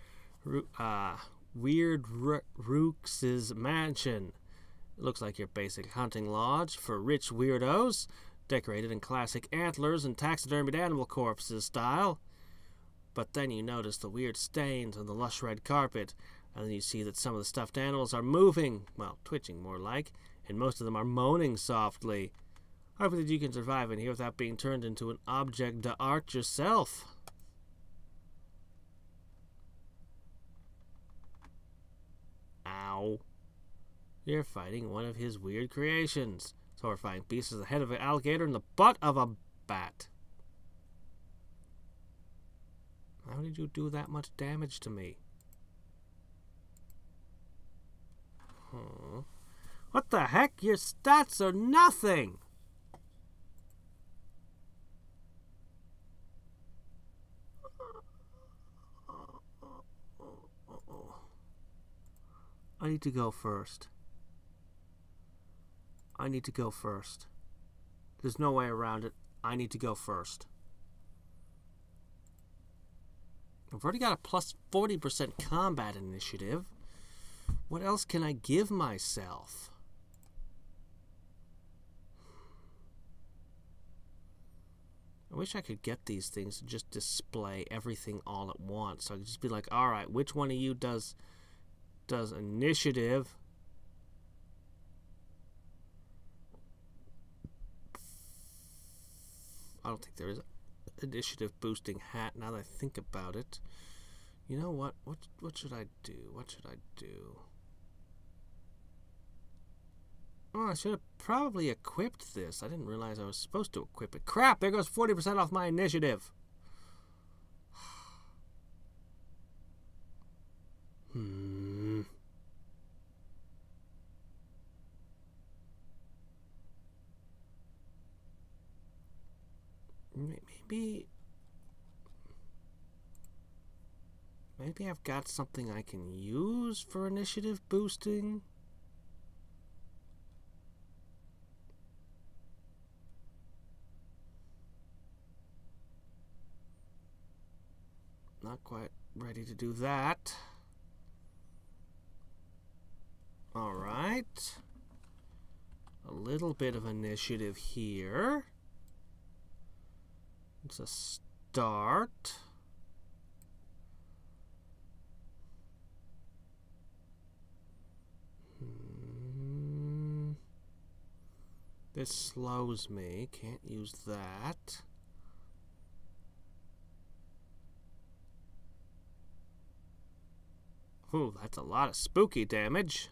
Weird Rook's mansion. It looks like your basic hunting lodge for rich weirdos, decorated in classic antlers and taxidermied animal corpses style. But then you notice the weird stains on the lush red carpet, and then you see that some of the stuffed animals are moving, well, twitching more like, and most of them are moaning softly. Hope that you can survive in here without being turned into an object d'art yourself. Ow. You're fighting one of his weird creations. This horrifying beast is the head of an alligator and the butt of a bat. How did you do that much damage to me? What the heck? Your stats are nothing! I need to go first. I need to go first. There's no way around it. I need to go first. I've already got a plus 40% combat initiative. What else can I give myself? I wish I could get these things to just display everything all at once. So I could just be like, alright, which one of you does initiative? I don't think there is an initiative boosting hat now that I think about it. You know what? What should I do? What should I do? Oh, I should have probably equipped this. I didn't realize I was supposed to equip it. Crap! There goes 40% off my initiative. Maybe I've got something I can use for initiative boosting. Not quite ready to do that. All right. A little bit of initiative here. It's a start. This slows me. Can't use that. Ooh, that's a lot of spooky damage.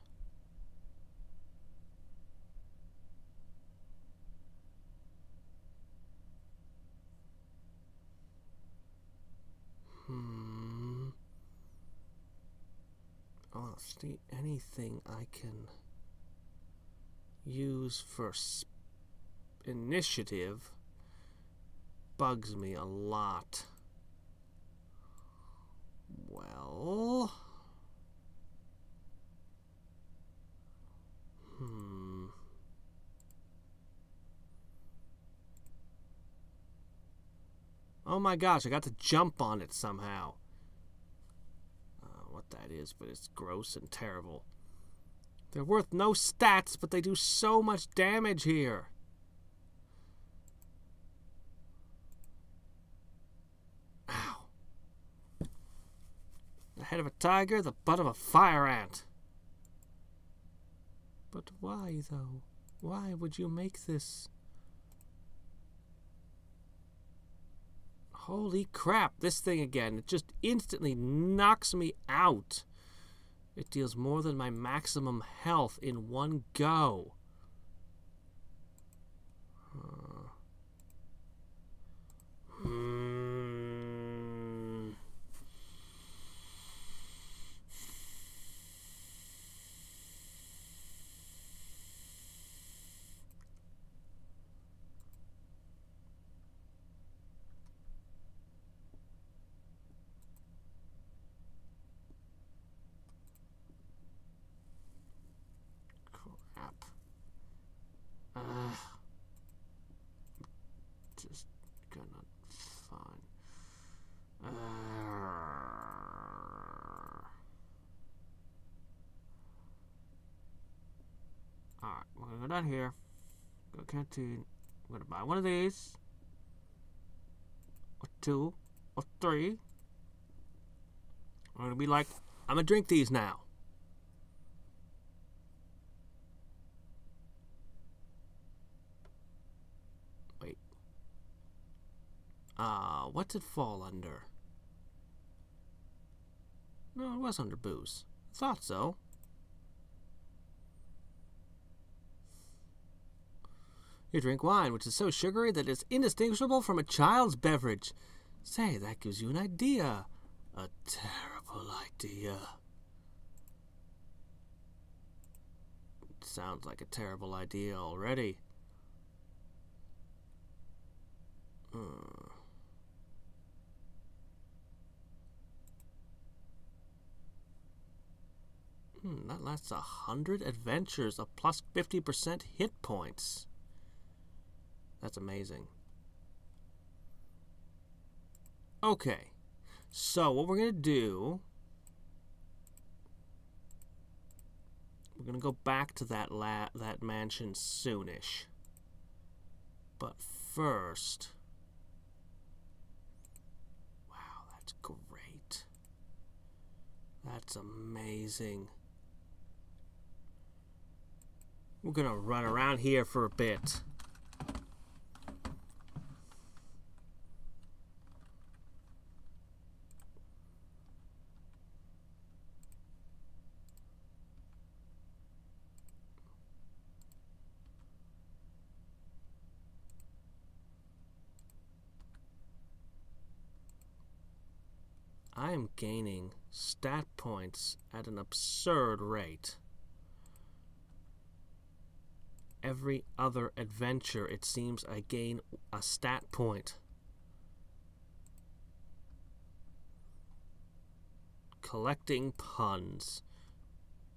Oh, see, anything I can use for initiative bugs me a lot. Well... Oh my gosh, I got to jump on it somehow. What that is, but it's gross and terrible. They're worth no stats, but they do so much damage here. Ow. head of a tiger, the butt of a fire ant. But why, though? Why would you make this? Holy crap, this thing again. It just instantly knocks me out. It deals more than my maximum health in one go. Just gonna find. Alright, we're gonna go down here. Go canteen. I'm gonna buy one of these. Or two. Or three. I'm gonna be like, I'm gonna drink these now. What's it fall under? No, it was under booze. Thought so. You drink wine, which is so sugary that it's indistinguishable from a child's beverage. Say, that gives you an idea. A terrible idea. It sounds like a terrible idea already. That lasts 100 adventures of plus 50% hit points. That's amazing. Okay, so what we're gonna do, we're gonna go back to that mansion soonish. But first, wow, that's great. That's amazing. We're gonna run around here for a bit. I am gaining stat points at an absurd rate. Every other adventure, it seems I gain a stat point. Collecting puns.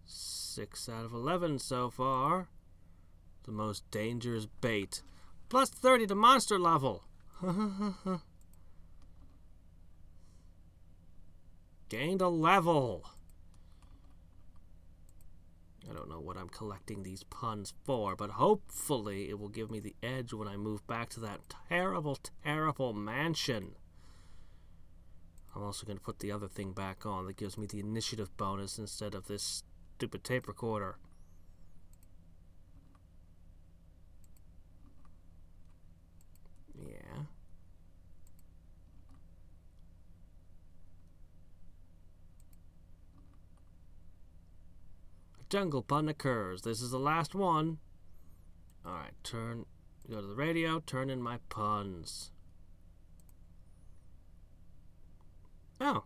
6 out of 11 so far. The most dangerous bait. Plus 30 to monster level. Gained a level. I don't know what I'm collecting these puns for, but hopefully it will give me the edge when I move back to that terrible, terrible mansion. I'm also going to put the other thing back on that gives me the initiative bonus instead of this stupid tape recorder. Yeah. Jungle pun occurs. This is the last one. Alright, go to the radio, turn in my puns. Oh.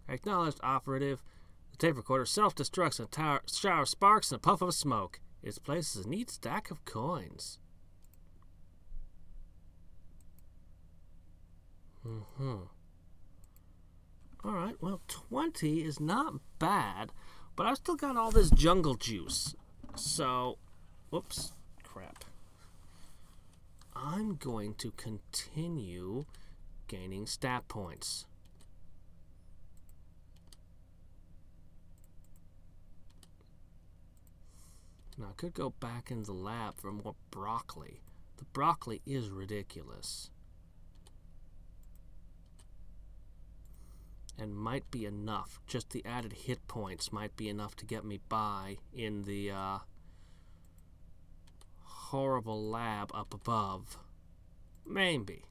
Acknowledged operative. The tape recorder self-destructs in a shower of sparks and a puff of smoke. Its place is a neat stack of coins. Alright, well, 20 is not bad. But I've still got all this jungle juice. So, whoops, crap. I'm going to continue gaining stat points. Now, I could go back in the lab for more broccoli. The broccoli is ridiculous. and might be enough. Just the added hit points might be enough to get me by in the horrible lab up above. Maybe.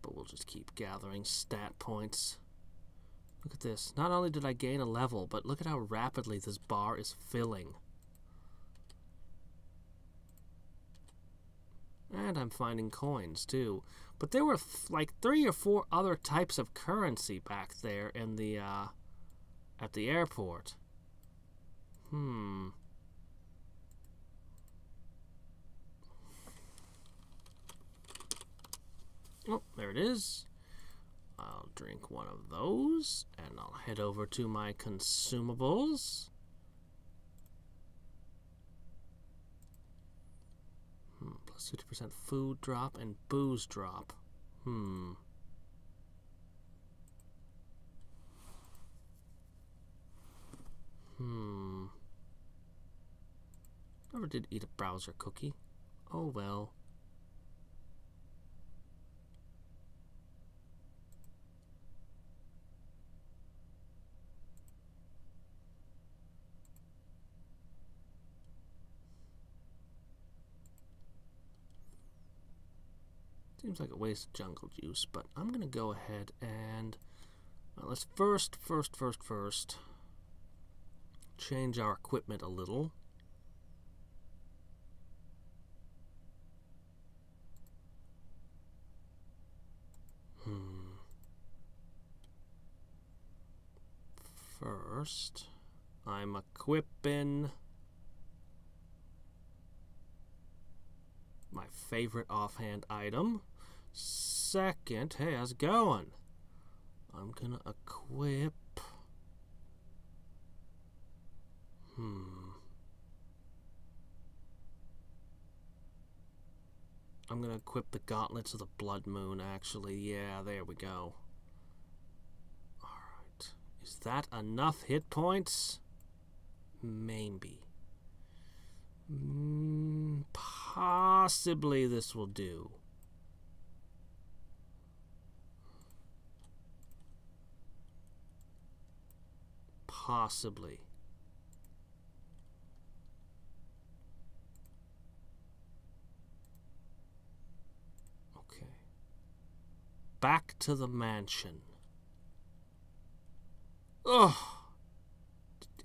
But we'll just keep gathering stat points. Look at this. Not only did I gain a level, but look at how rapidly this bar is filling. And I'm finding coins, too. But there were like 3 or 4 other types of currency back there in the, at the airport. Oh, there it is. I'll drink one of those, and I'll head over to my consumables. Plus 50% food drop and booze drop. Never did eat a browser cookie. Oh well. Seems like a waste of jungle juice, but I'm gonna go ahead and let's first change our equipment a little. First, I'm equipping my favorite offhand item. Second, hey, how's it going? I'm gonna equip. I'm gonna equip the gauntlets of the Blood Moon, actually. Yeah, there we go. Alright. Is that enough hit points? Maybe. Possibly this will do. Possibly. Okay. Back to the mansion. Ugh.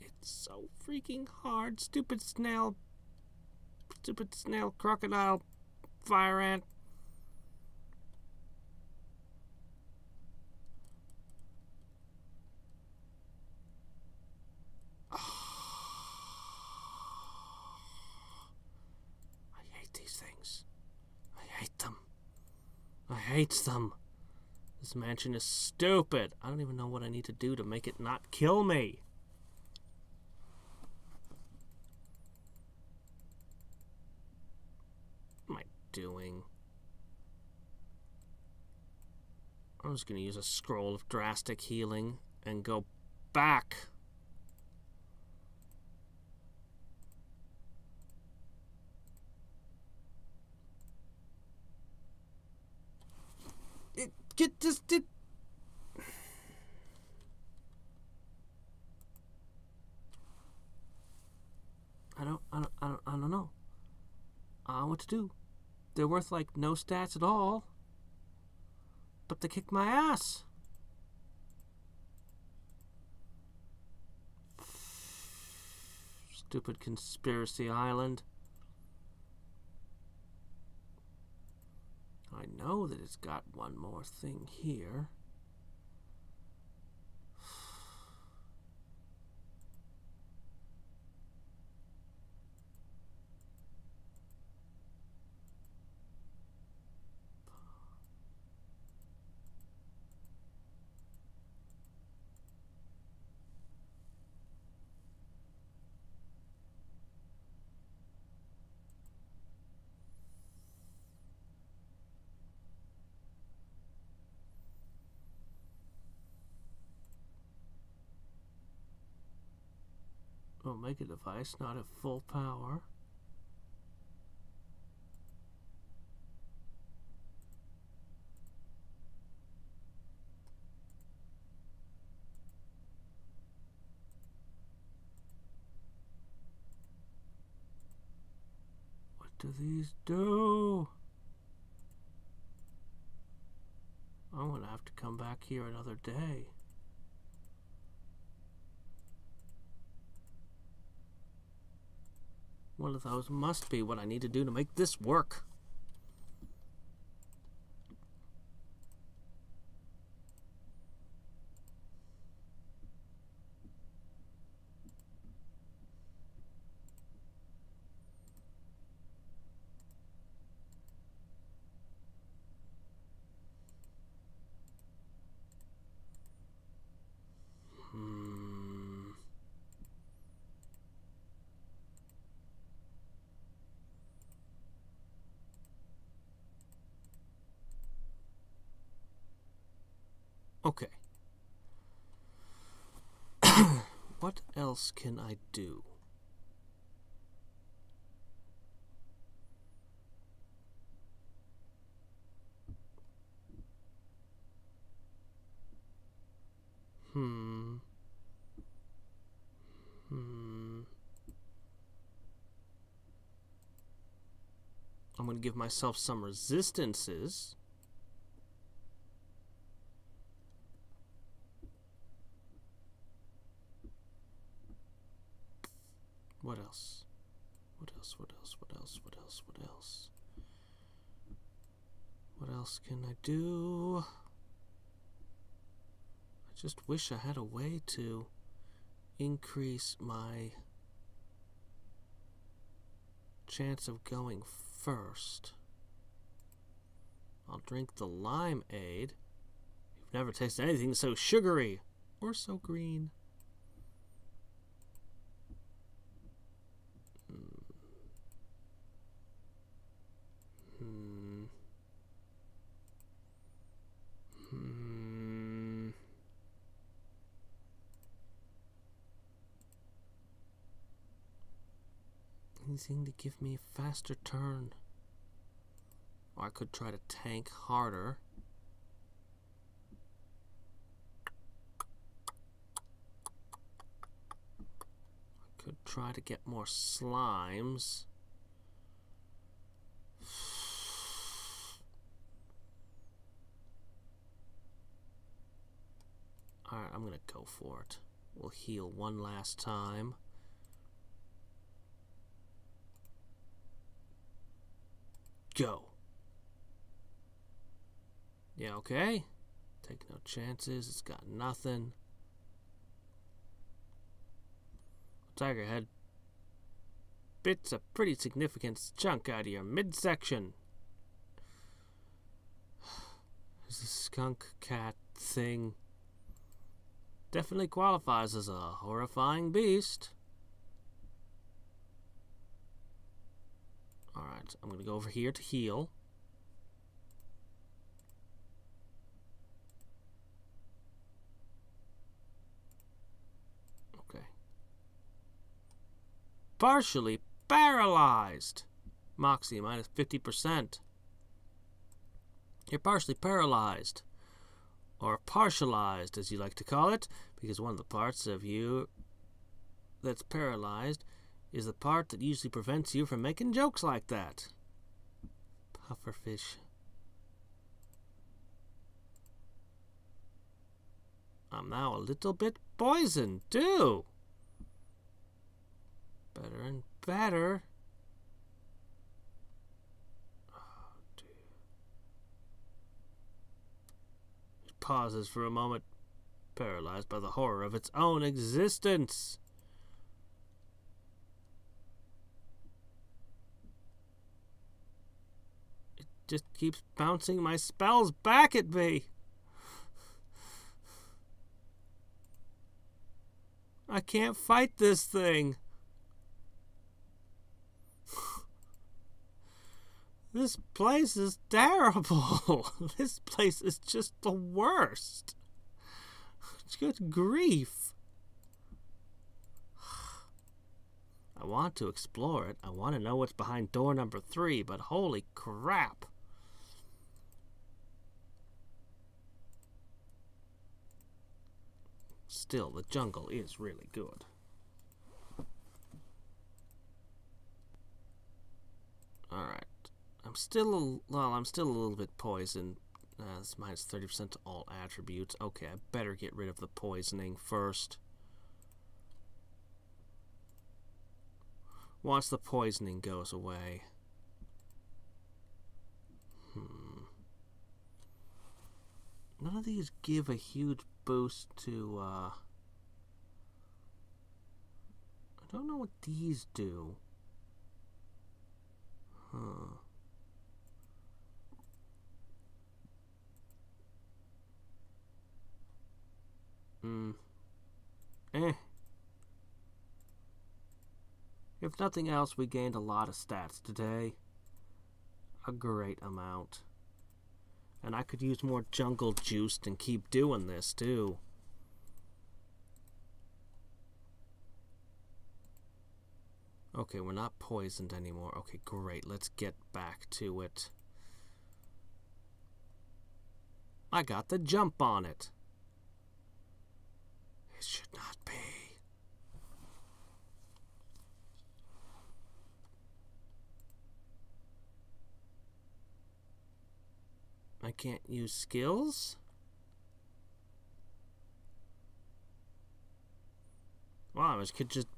It's so freaking hard. Stupid snail, crocodile, fire ant. I hate these things. I hate them. I hate them. This mansion is stupid. I don't even know what I need to do to make it not kill me. What am I doing? I'm just going to use a scroll of drastic healing and go back. I don't know. I don't know what to do. They're worth like no stats at all. But they kicked my ass. Stupid Conspiracy Island. I know that it's got one more thing here. Omega device not at full power. do these do? I'm gonna have to come back here another day. One of those must be what I need to do to make this work. Okay. What else can I do? I'm going to give myself some resistances. What else? What else? What else? What else? What else? What else? What else can I do? I just wish I had a way to increase my chance of going first. I'll drink the limeade. You've never tasted anything so sugary or so green. Anything to give me a faster turn. Or I could try to tank harder. I could try to get more slimes. Alright, I'm gonna go for it. We'll heal one last time. Go. Yeah, okay. Take no chances. It's got nothing. Tiger Head bits a pretty significant chunk out of your midsection. This skunk cat thing definitely qualifies as a horrifying beast. Alright, I'm going to go over here to heal. Okay. Partially paralyzed. Moxie, minus 50%. You're partially paralyzed. Or partialized, as you like to call it, because one of the parts of you that's paralyzed is the part that usually prevents you from making jokes like that. Pufferfish. I'm now a little bit poisoned, too. Better and better. Oh, dear. It pauses for a moment, paralyzed by the horror of its own existence. Just keeps bouncing my spells back at me. I can't fight this thing. This place is terrible. This place is just the worst. Good grief. I want to explore it. I want to know what's behind door number 3, but holy crap. Still, the jungle is really good. Alright. I'm still a little bit poisoned. It's minus 30% to all attributes. Okay, I better get rid of the poisoning first. Once the poisoning goes away. None of these give a huge boost to, I don't know what these do. Huh. If nothing else, we gained a lot of stats today. A great amount. And I could use more jungle juice and keep doing this, too. Okay, we're not poisoned anymore. Okay, great. Let's get back to it. I got the jump on it. It should not be. I can't use skills? Well, I could just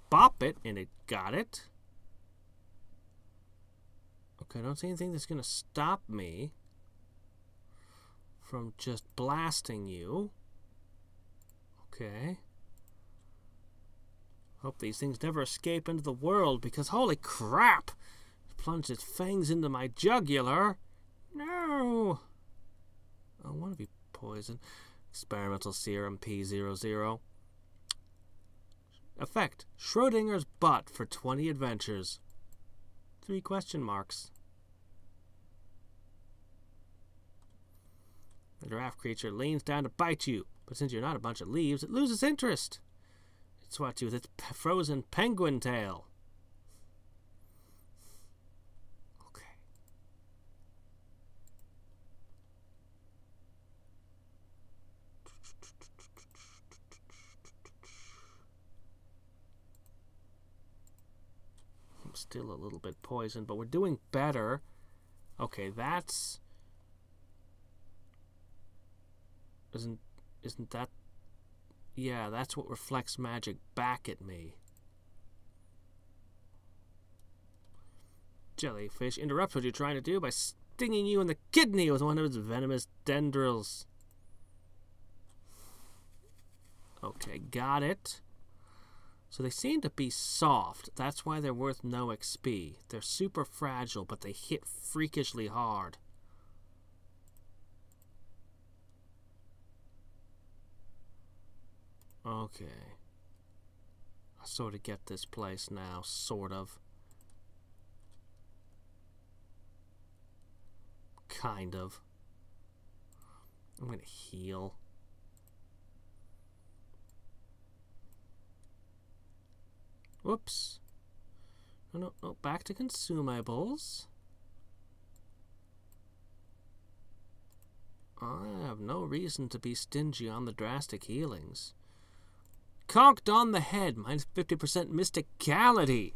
bop it and it got it. Okay, I don't see anything that's going to stop me from just blasting you. Okay. Hope these things never escape into the world because holy crap! It plunged its fangs into my jugular. No! I want to be poisoned. Experimental serum P00. Effect: Schrodinger's butt for 20 adventures. 3 question marks. The giraffe creature leans down to bite you, but since you're not a bunch of leaves, it loses interest. It swats you with its frozen penguin tail. Okay. I'm still a little bit poisoned, but we're doing better. Okay, that's... Isn't that... Yeah, that's what reflects magic back at me. Jellyfish interrupts what you're trying to do by stinging you in the kidney with one of its venomous tendrils. Okay, got it. So they seem to be soft. That's why they're worth no XP. They're super fragile, but they hit freakishly hard. Okay. I sort of get this place now, sort of. Kind of. I'm gonna heal. Whoops. No, back to consumables. I have no reason to be stingy on the drastic healings. Conked on the head, minus 50% mysticality.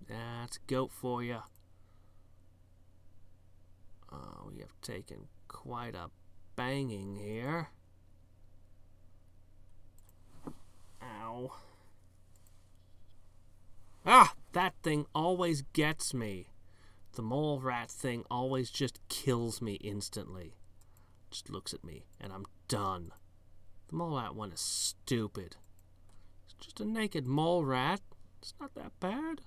That's goat for you. We have taken quite a banging here. Ow. Ah! That thing always gets me. The mole rat thing always just kills me instantly. Just looks at me, and I'm done. The mole rat one is stupid. It's just a naked mole rat. It's not that bad.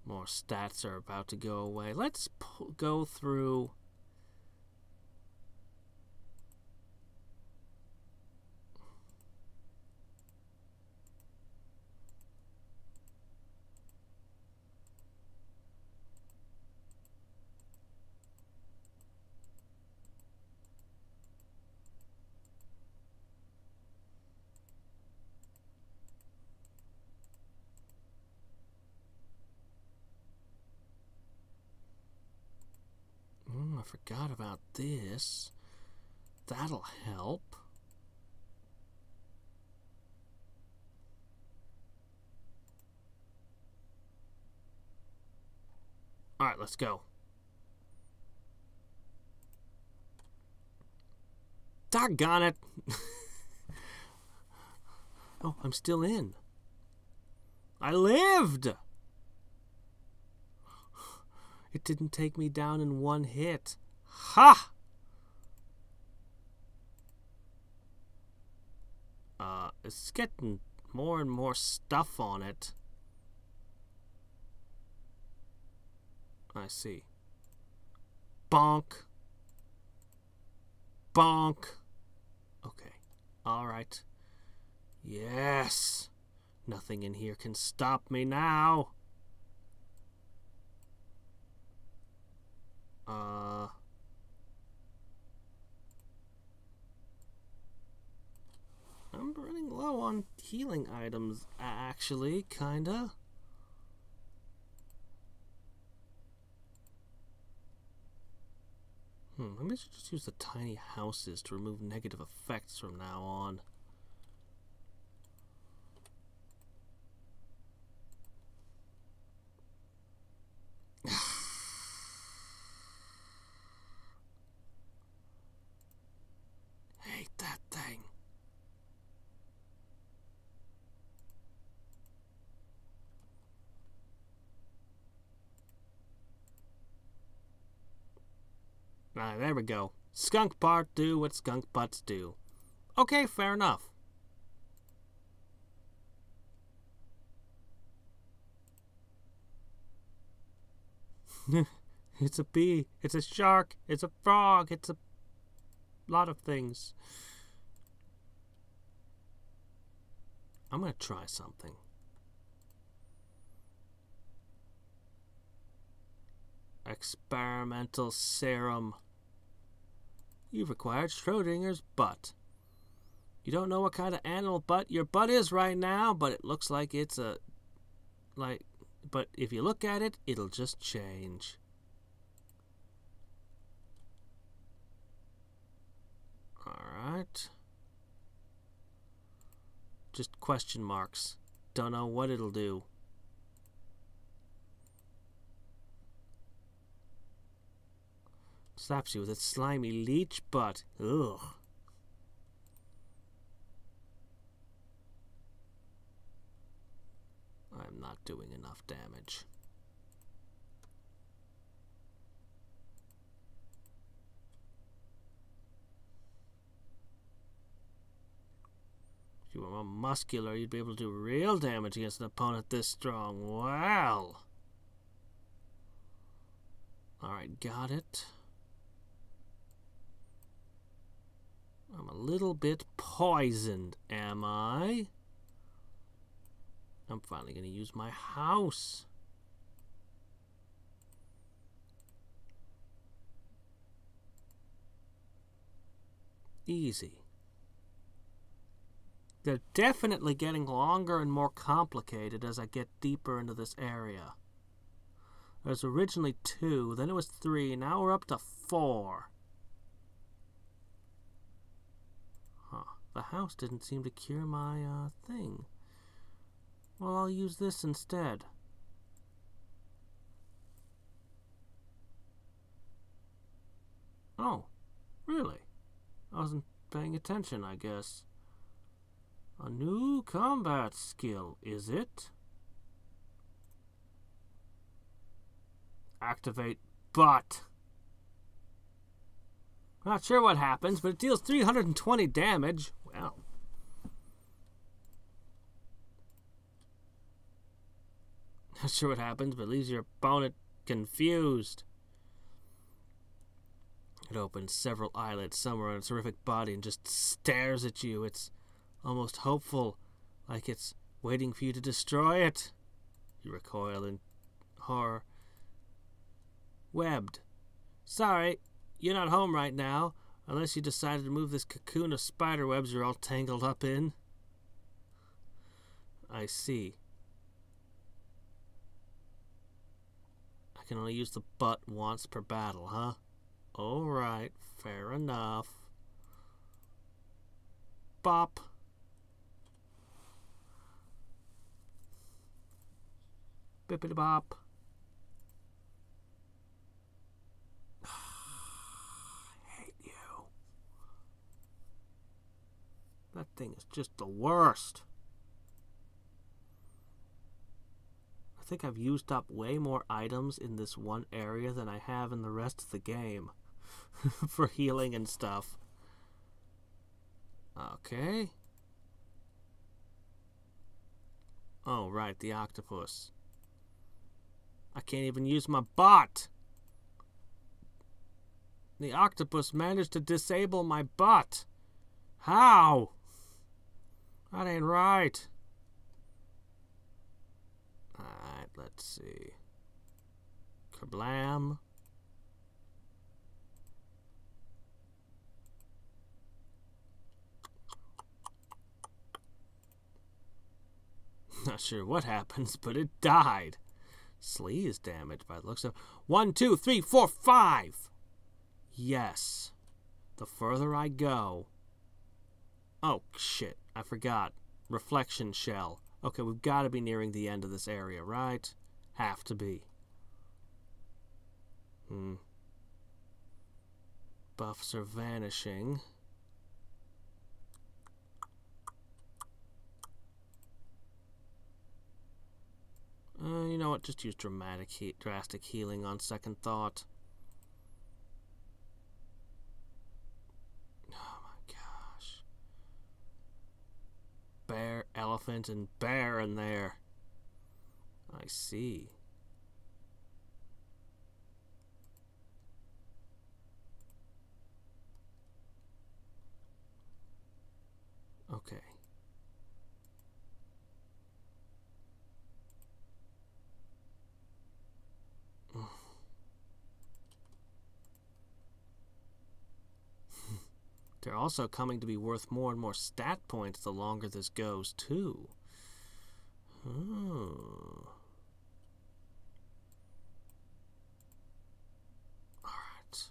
More stats are about to go away. Let's go through... I forgot about this. That'll help. Alright, let's go. Doggone it! Oh, I'm still in. I lived! It didn't take me down in one hit. Ha! It's getting more and more stuff on it. I see. Bonk. Bonk. Okay. Alright. Yes. Nothing in here can stop me now. I'm running low on healing items, actually, kinda. Maybe I should just use the tiny houses to remove negative effects from now on. Hate that thing. Alright, there we go. Skunk part do what skunk butts do. Okay, fair enough. It's a bee, it's a shark, it's a frog, it's a lot of things. I'm gonna try something. Experimental serum. You've acquired Schrodinger's butt. You don't know what kind of animal butt your butt is right now, but it looks like it's a... But if you look at it, it'll just change. Alright. Just question marks. Don't know what it'll do. Slaps you with its slimy leech butt. Ugh. I'm not doing enough damage. If you were more muscular, you'd be able to do real damage against an opponent this strong. Wow! Alright, got it. I'm a little bit poisoned, am I? I'm finally going to use my house. Easy. They're definitely getting longer and more complicated as I get deeper into this area. There was originally 2, then it was 3, now we're up to 4. Huh. The house didn't seem to cure my thing. Well, I'll use this instead. Oh, really? I wasn't paying attention, I guess. A new combat skill, is it? Activate butt. Not sure what happens, but it deals 320 damage. Well. Not sure what happens, but leaves your opponent confused. It opens several eyelids somewhere on its horrific body and just stares at you. It's almost hopeful, like it's waiting for you to destroy it. You recoil in horror. Webbed. Sorry, you're not home right now, unless you decided to move this cocoon of spider webs you're all tangled up in. I see. I can only use the butt once per battle, huh? Alright, fair enough. bop. Bippity bop. I hate you. That thing is just the worst. I think I've used up way more items in this one area than I have in the rest of the game. For healing and stuff. Okay. Oh, right, the octopus. I can't even use my bot. The octopus managed to disable my bot. How? That ain't right. Alright, let's see. Kablam. Not sure what happens, but it died. Slee is damaged by the looks of 1, 2, 3, 4, 5. Yes. The further I go. Oh, shit. I forgot. Reflection shell. Okay, we've got to be nearing the end of this area, right? Have to be. Buffs are vanishing. You know what? Just use drastic healing on second thought. Oh my gosh. Bear, elephant, and bear in there. I see. Okay. They're also coming to be worth more and more stat points the longer this goes, too. Oh. Alright.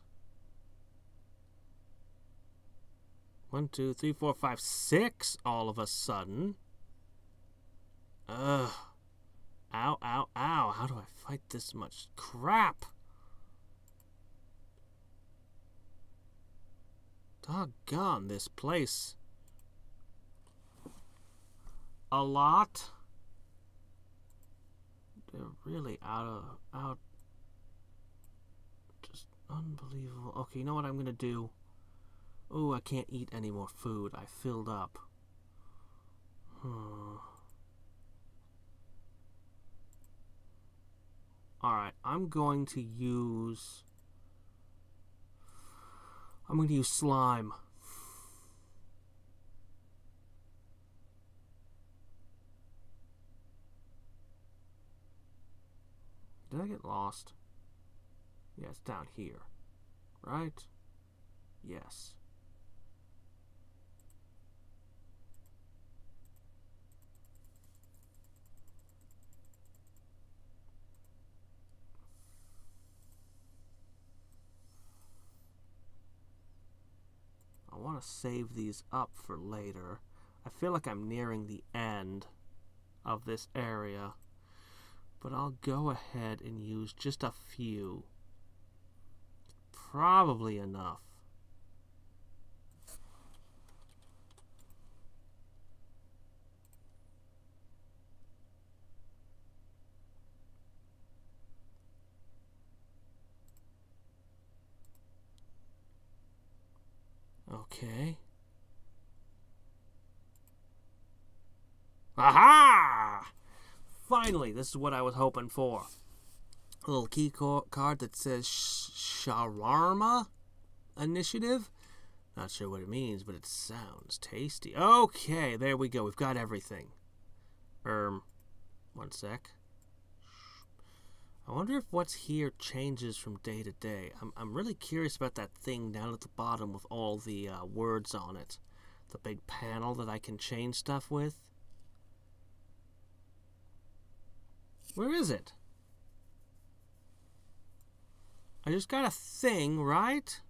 1, 2, 3, 4, 5, 6 all of a sudden. Ugh. Ow, ow, ow. How do I fight this much crap? Doggone this place. A lot. They're really out. Just unbelievable. Okay, you know what I'm gonna do? Oh, I can't eat any more food. I filled up. Alright, I'm going to use slime. Did I get lost? Yeah, it's down here. Right? Yes. I want to save these up for later. I feel like I'm nearing the end of this area, but I'll go ahead and use just a few. Probably enough. Okay. Aha! Finally, this is what I was hoping for. A little key card that says Shawarma Initiative. Not sure what it means, but it sounds tasty. Okay, there we go. We've got everything. One sec. I wonder if what's here changes from day to day. I'm really curious about that thing down at the bottom with all the words on it. The big panel that I can change stuff with. Where is it? I just got a thing, right?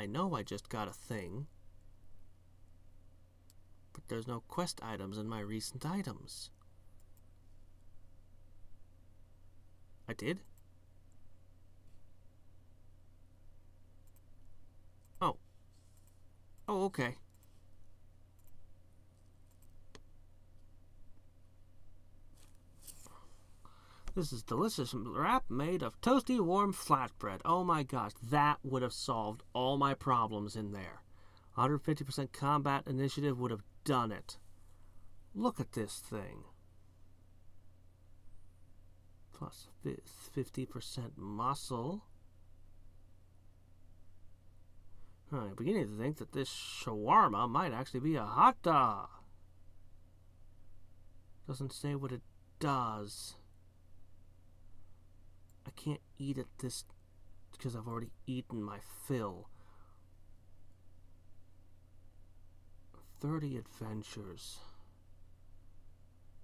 I know I just got a thing. But there's no quest items in my recent items. I did? Oh. Oh, okay. This is delicious wrap made of toasty warm flatbread. Oh my gosh, that would have solved all my problems in there. 150% combat initiative would have done it. Look at this thing. Plus 50% muscle. I'm beginning to think that this shawarma might actually be a hot dog. Doesn't say what it does. I can't eat it this because I've already eaten my fill. 30 adventures.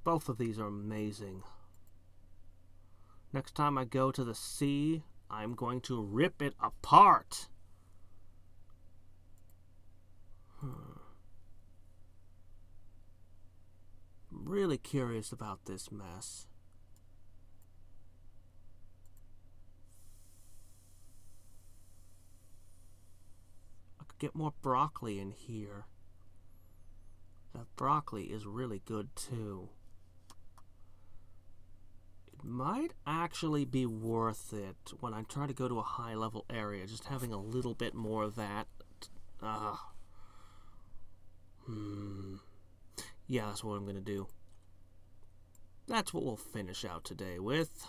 Both of these are amazing. Next time I go to the sea, I'm going to rip it apart. I'm really curious about this mess. I could get more broccoli in here. That broccoli is really good too. It might actually be worth it when I try to go to a high level area, just having a little bit more of that. Yeah, that's what I'm going to do. That's what we'll finish out today with.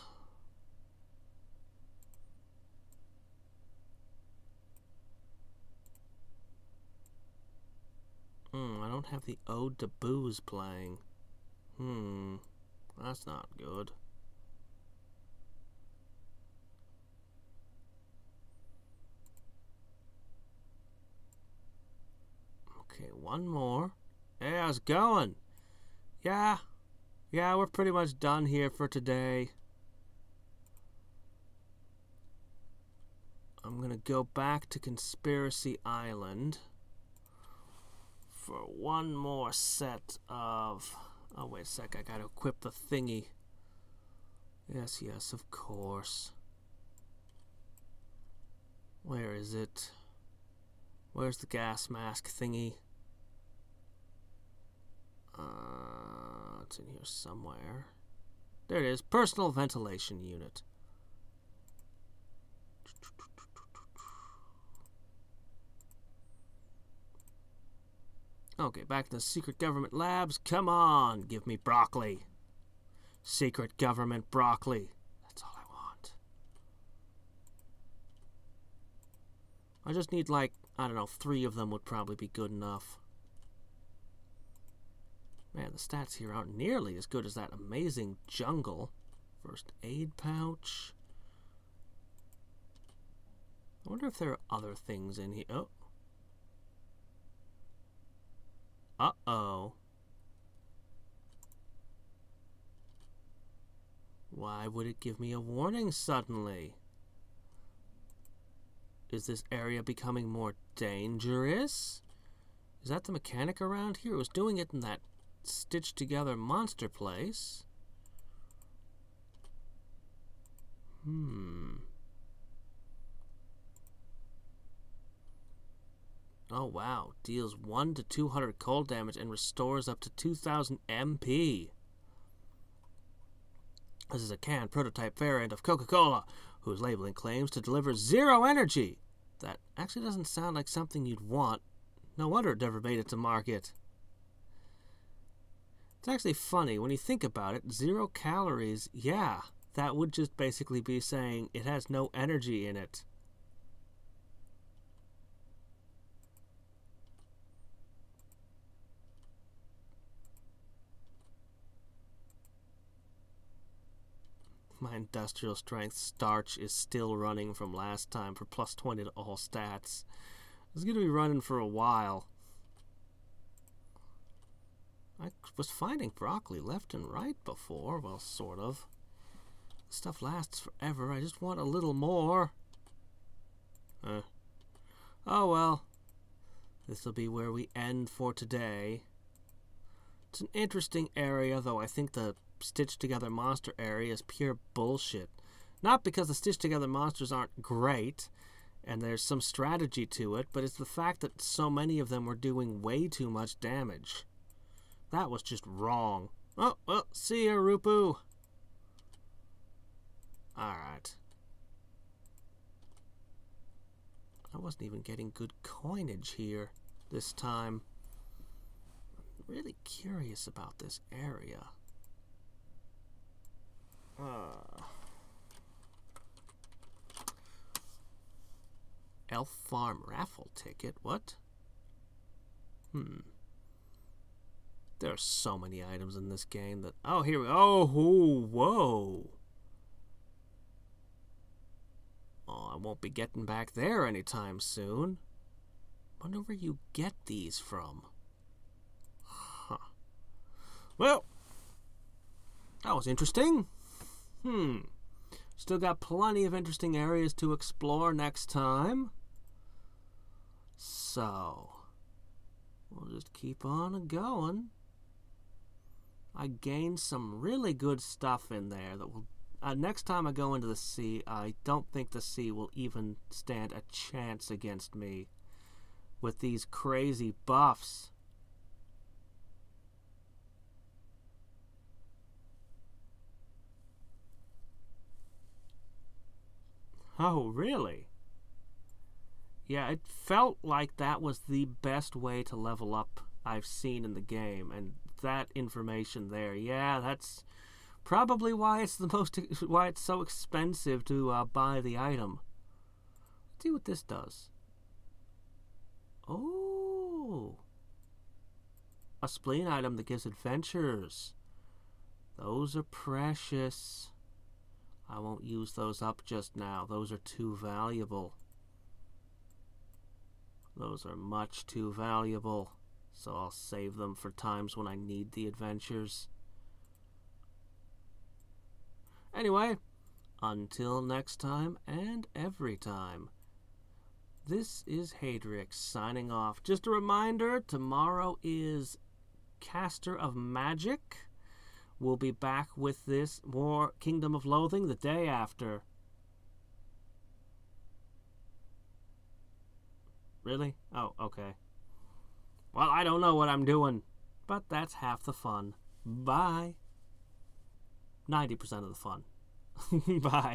I don't have the Ode to Booze playing. That's not good. Okay, one more. Hey, how's it going? Yeah, we're pretty much done here for today. I'm gonna go back to Conspiracy Island for one more set of... Oh, wait a sec, I gotta equip the thingy. Yes, of course. Where is it? Where's the gas mask thingy? It's in here somewhere. There it is. Personal ventilation unit. Okay, back to the secret government labs. Come on, give me broccoli. Secret government broccoli. That's all I want. I just need, like, I don't know, 3 of them would probably be good enough. Man, the stats here aren't nearly as good as that amazing jungle. First aid pouch. I wonder if there are other things in here. Oh. Uh-oh. Why would it give me a warning suddenly? Is this area becoming more dangerous? Is that the mechanic around here? It was doing it in that stitched together monster place. Oh wow, deals 1 to 200 cold damage and restores up to 2000 MP. This is a canned prototype variant of Coca-Cola, whose labeling claims to deliver 0 energy. That actually doesn't sound like something you'd want. No wonder it never made it to market. It's actually funny, when you think about it, 0 calories, yeah, that would just basically be saying it has no energy in it. My industrial strength starch is still running from last time for plus 20 to all stats. It's going to be running for a while. I was finding broccoli left and right before. Well, sort of. This stuff lasts forever. I just want a little more. Oh, Oh well. This will be where we end for today. It's an interesting area, though I think the Stitched Together monster area is pure bullshit. Not because the Stitched Together monsters aren't great, and there's some strategy to it, but it's the fact that so many of them were doing way too much damage. That was just wrong. Oh, well, see ya, Rupu. Alright. I wasn't even getting good coinage here this time. I'm really curious about this area. Elf Farm raffle ticket? What? There are so many items in this game that... Oh, here we go. Oh, whoa. Oh, I won't be getting back there anytime soon. Wonder where you get these from. Huh. Well, that was interesting. Still got plenty of interesting areas to explore next time. So, we'll just keep on going. I gained some really good stuff in there that will... next time I go into the sea, I don't think the sea will even stand a chance against me with these crazy buffs. Oh, really? Yeah, it felt like that was the best way to level up I've seen in the game, and that information there, yeah, that's probably why it's why it's so expensive to buy the item. Let's see what this does. Oh, a spleen item that gives adventures. Those are precious. I won't use those up just now. Those are too valuable. Those are much too valuable. So I'll save them for times when I need the adventures. Anyway, until next time and every time, this is Hadriex signing off. Just a reminder, tomorrow is Caster of Magic. We'll be back with this more Kingdom of Loathing the day after. Really? Oh, okay. Well, I don't know what I'm doing, but that's half the fun. Bye. 90% of the fun. Bye.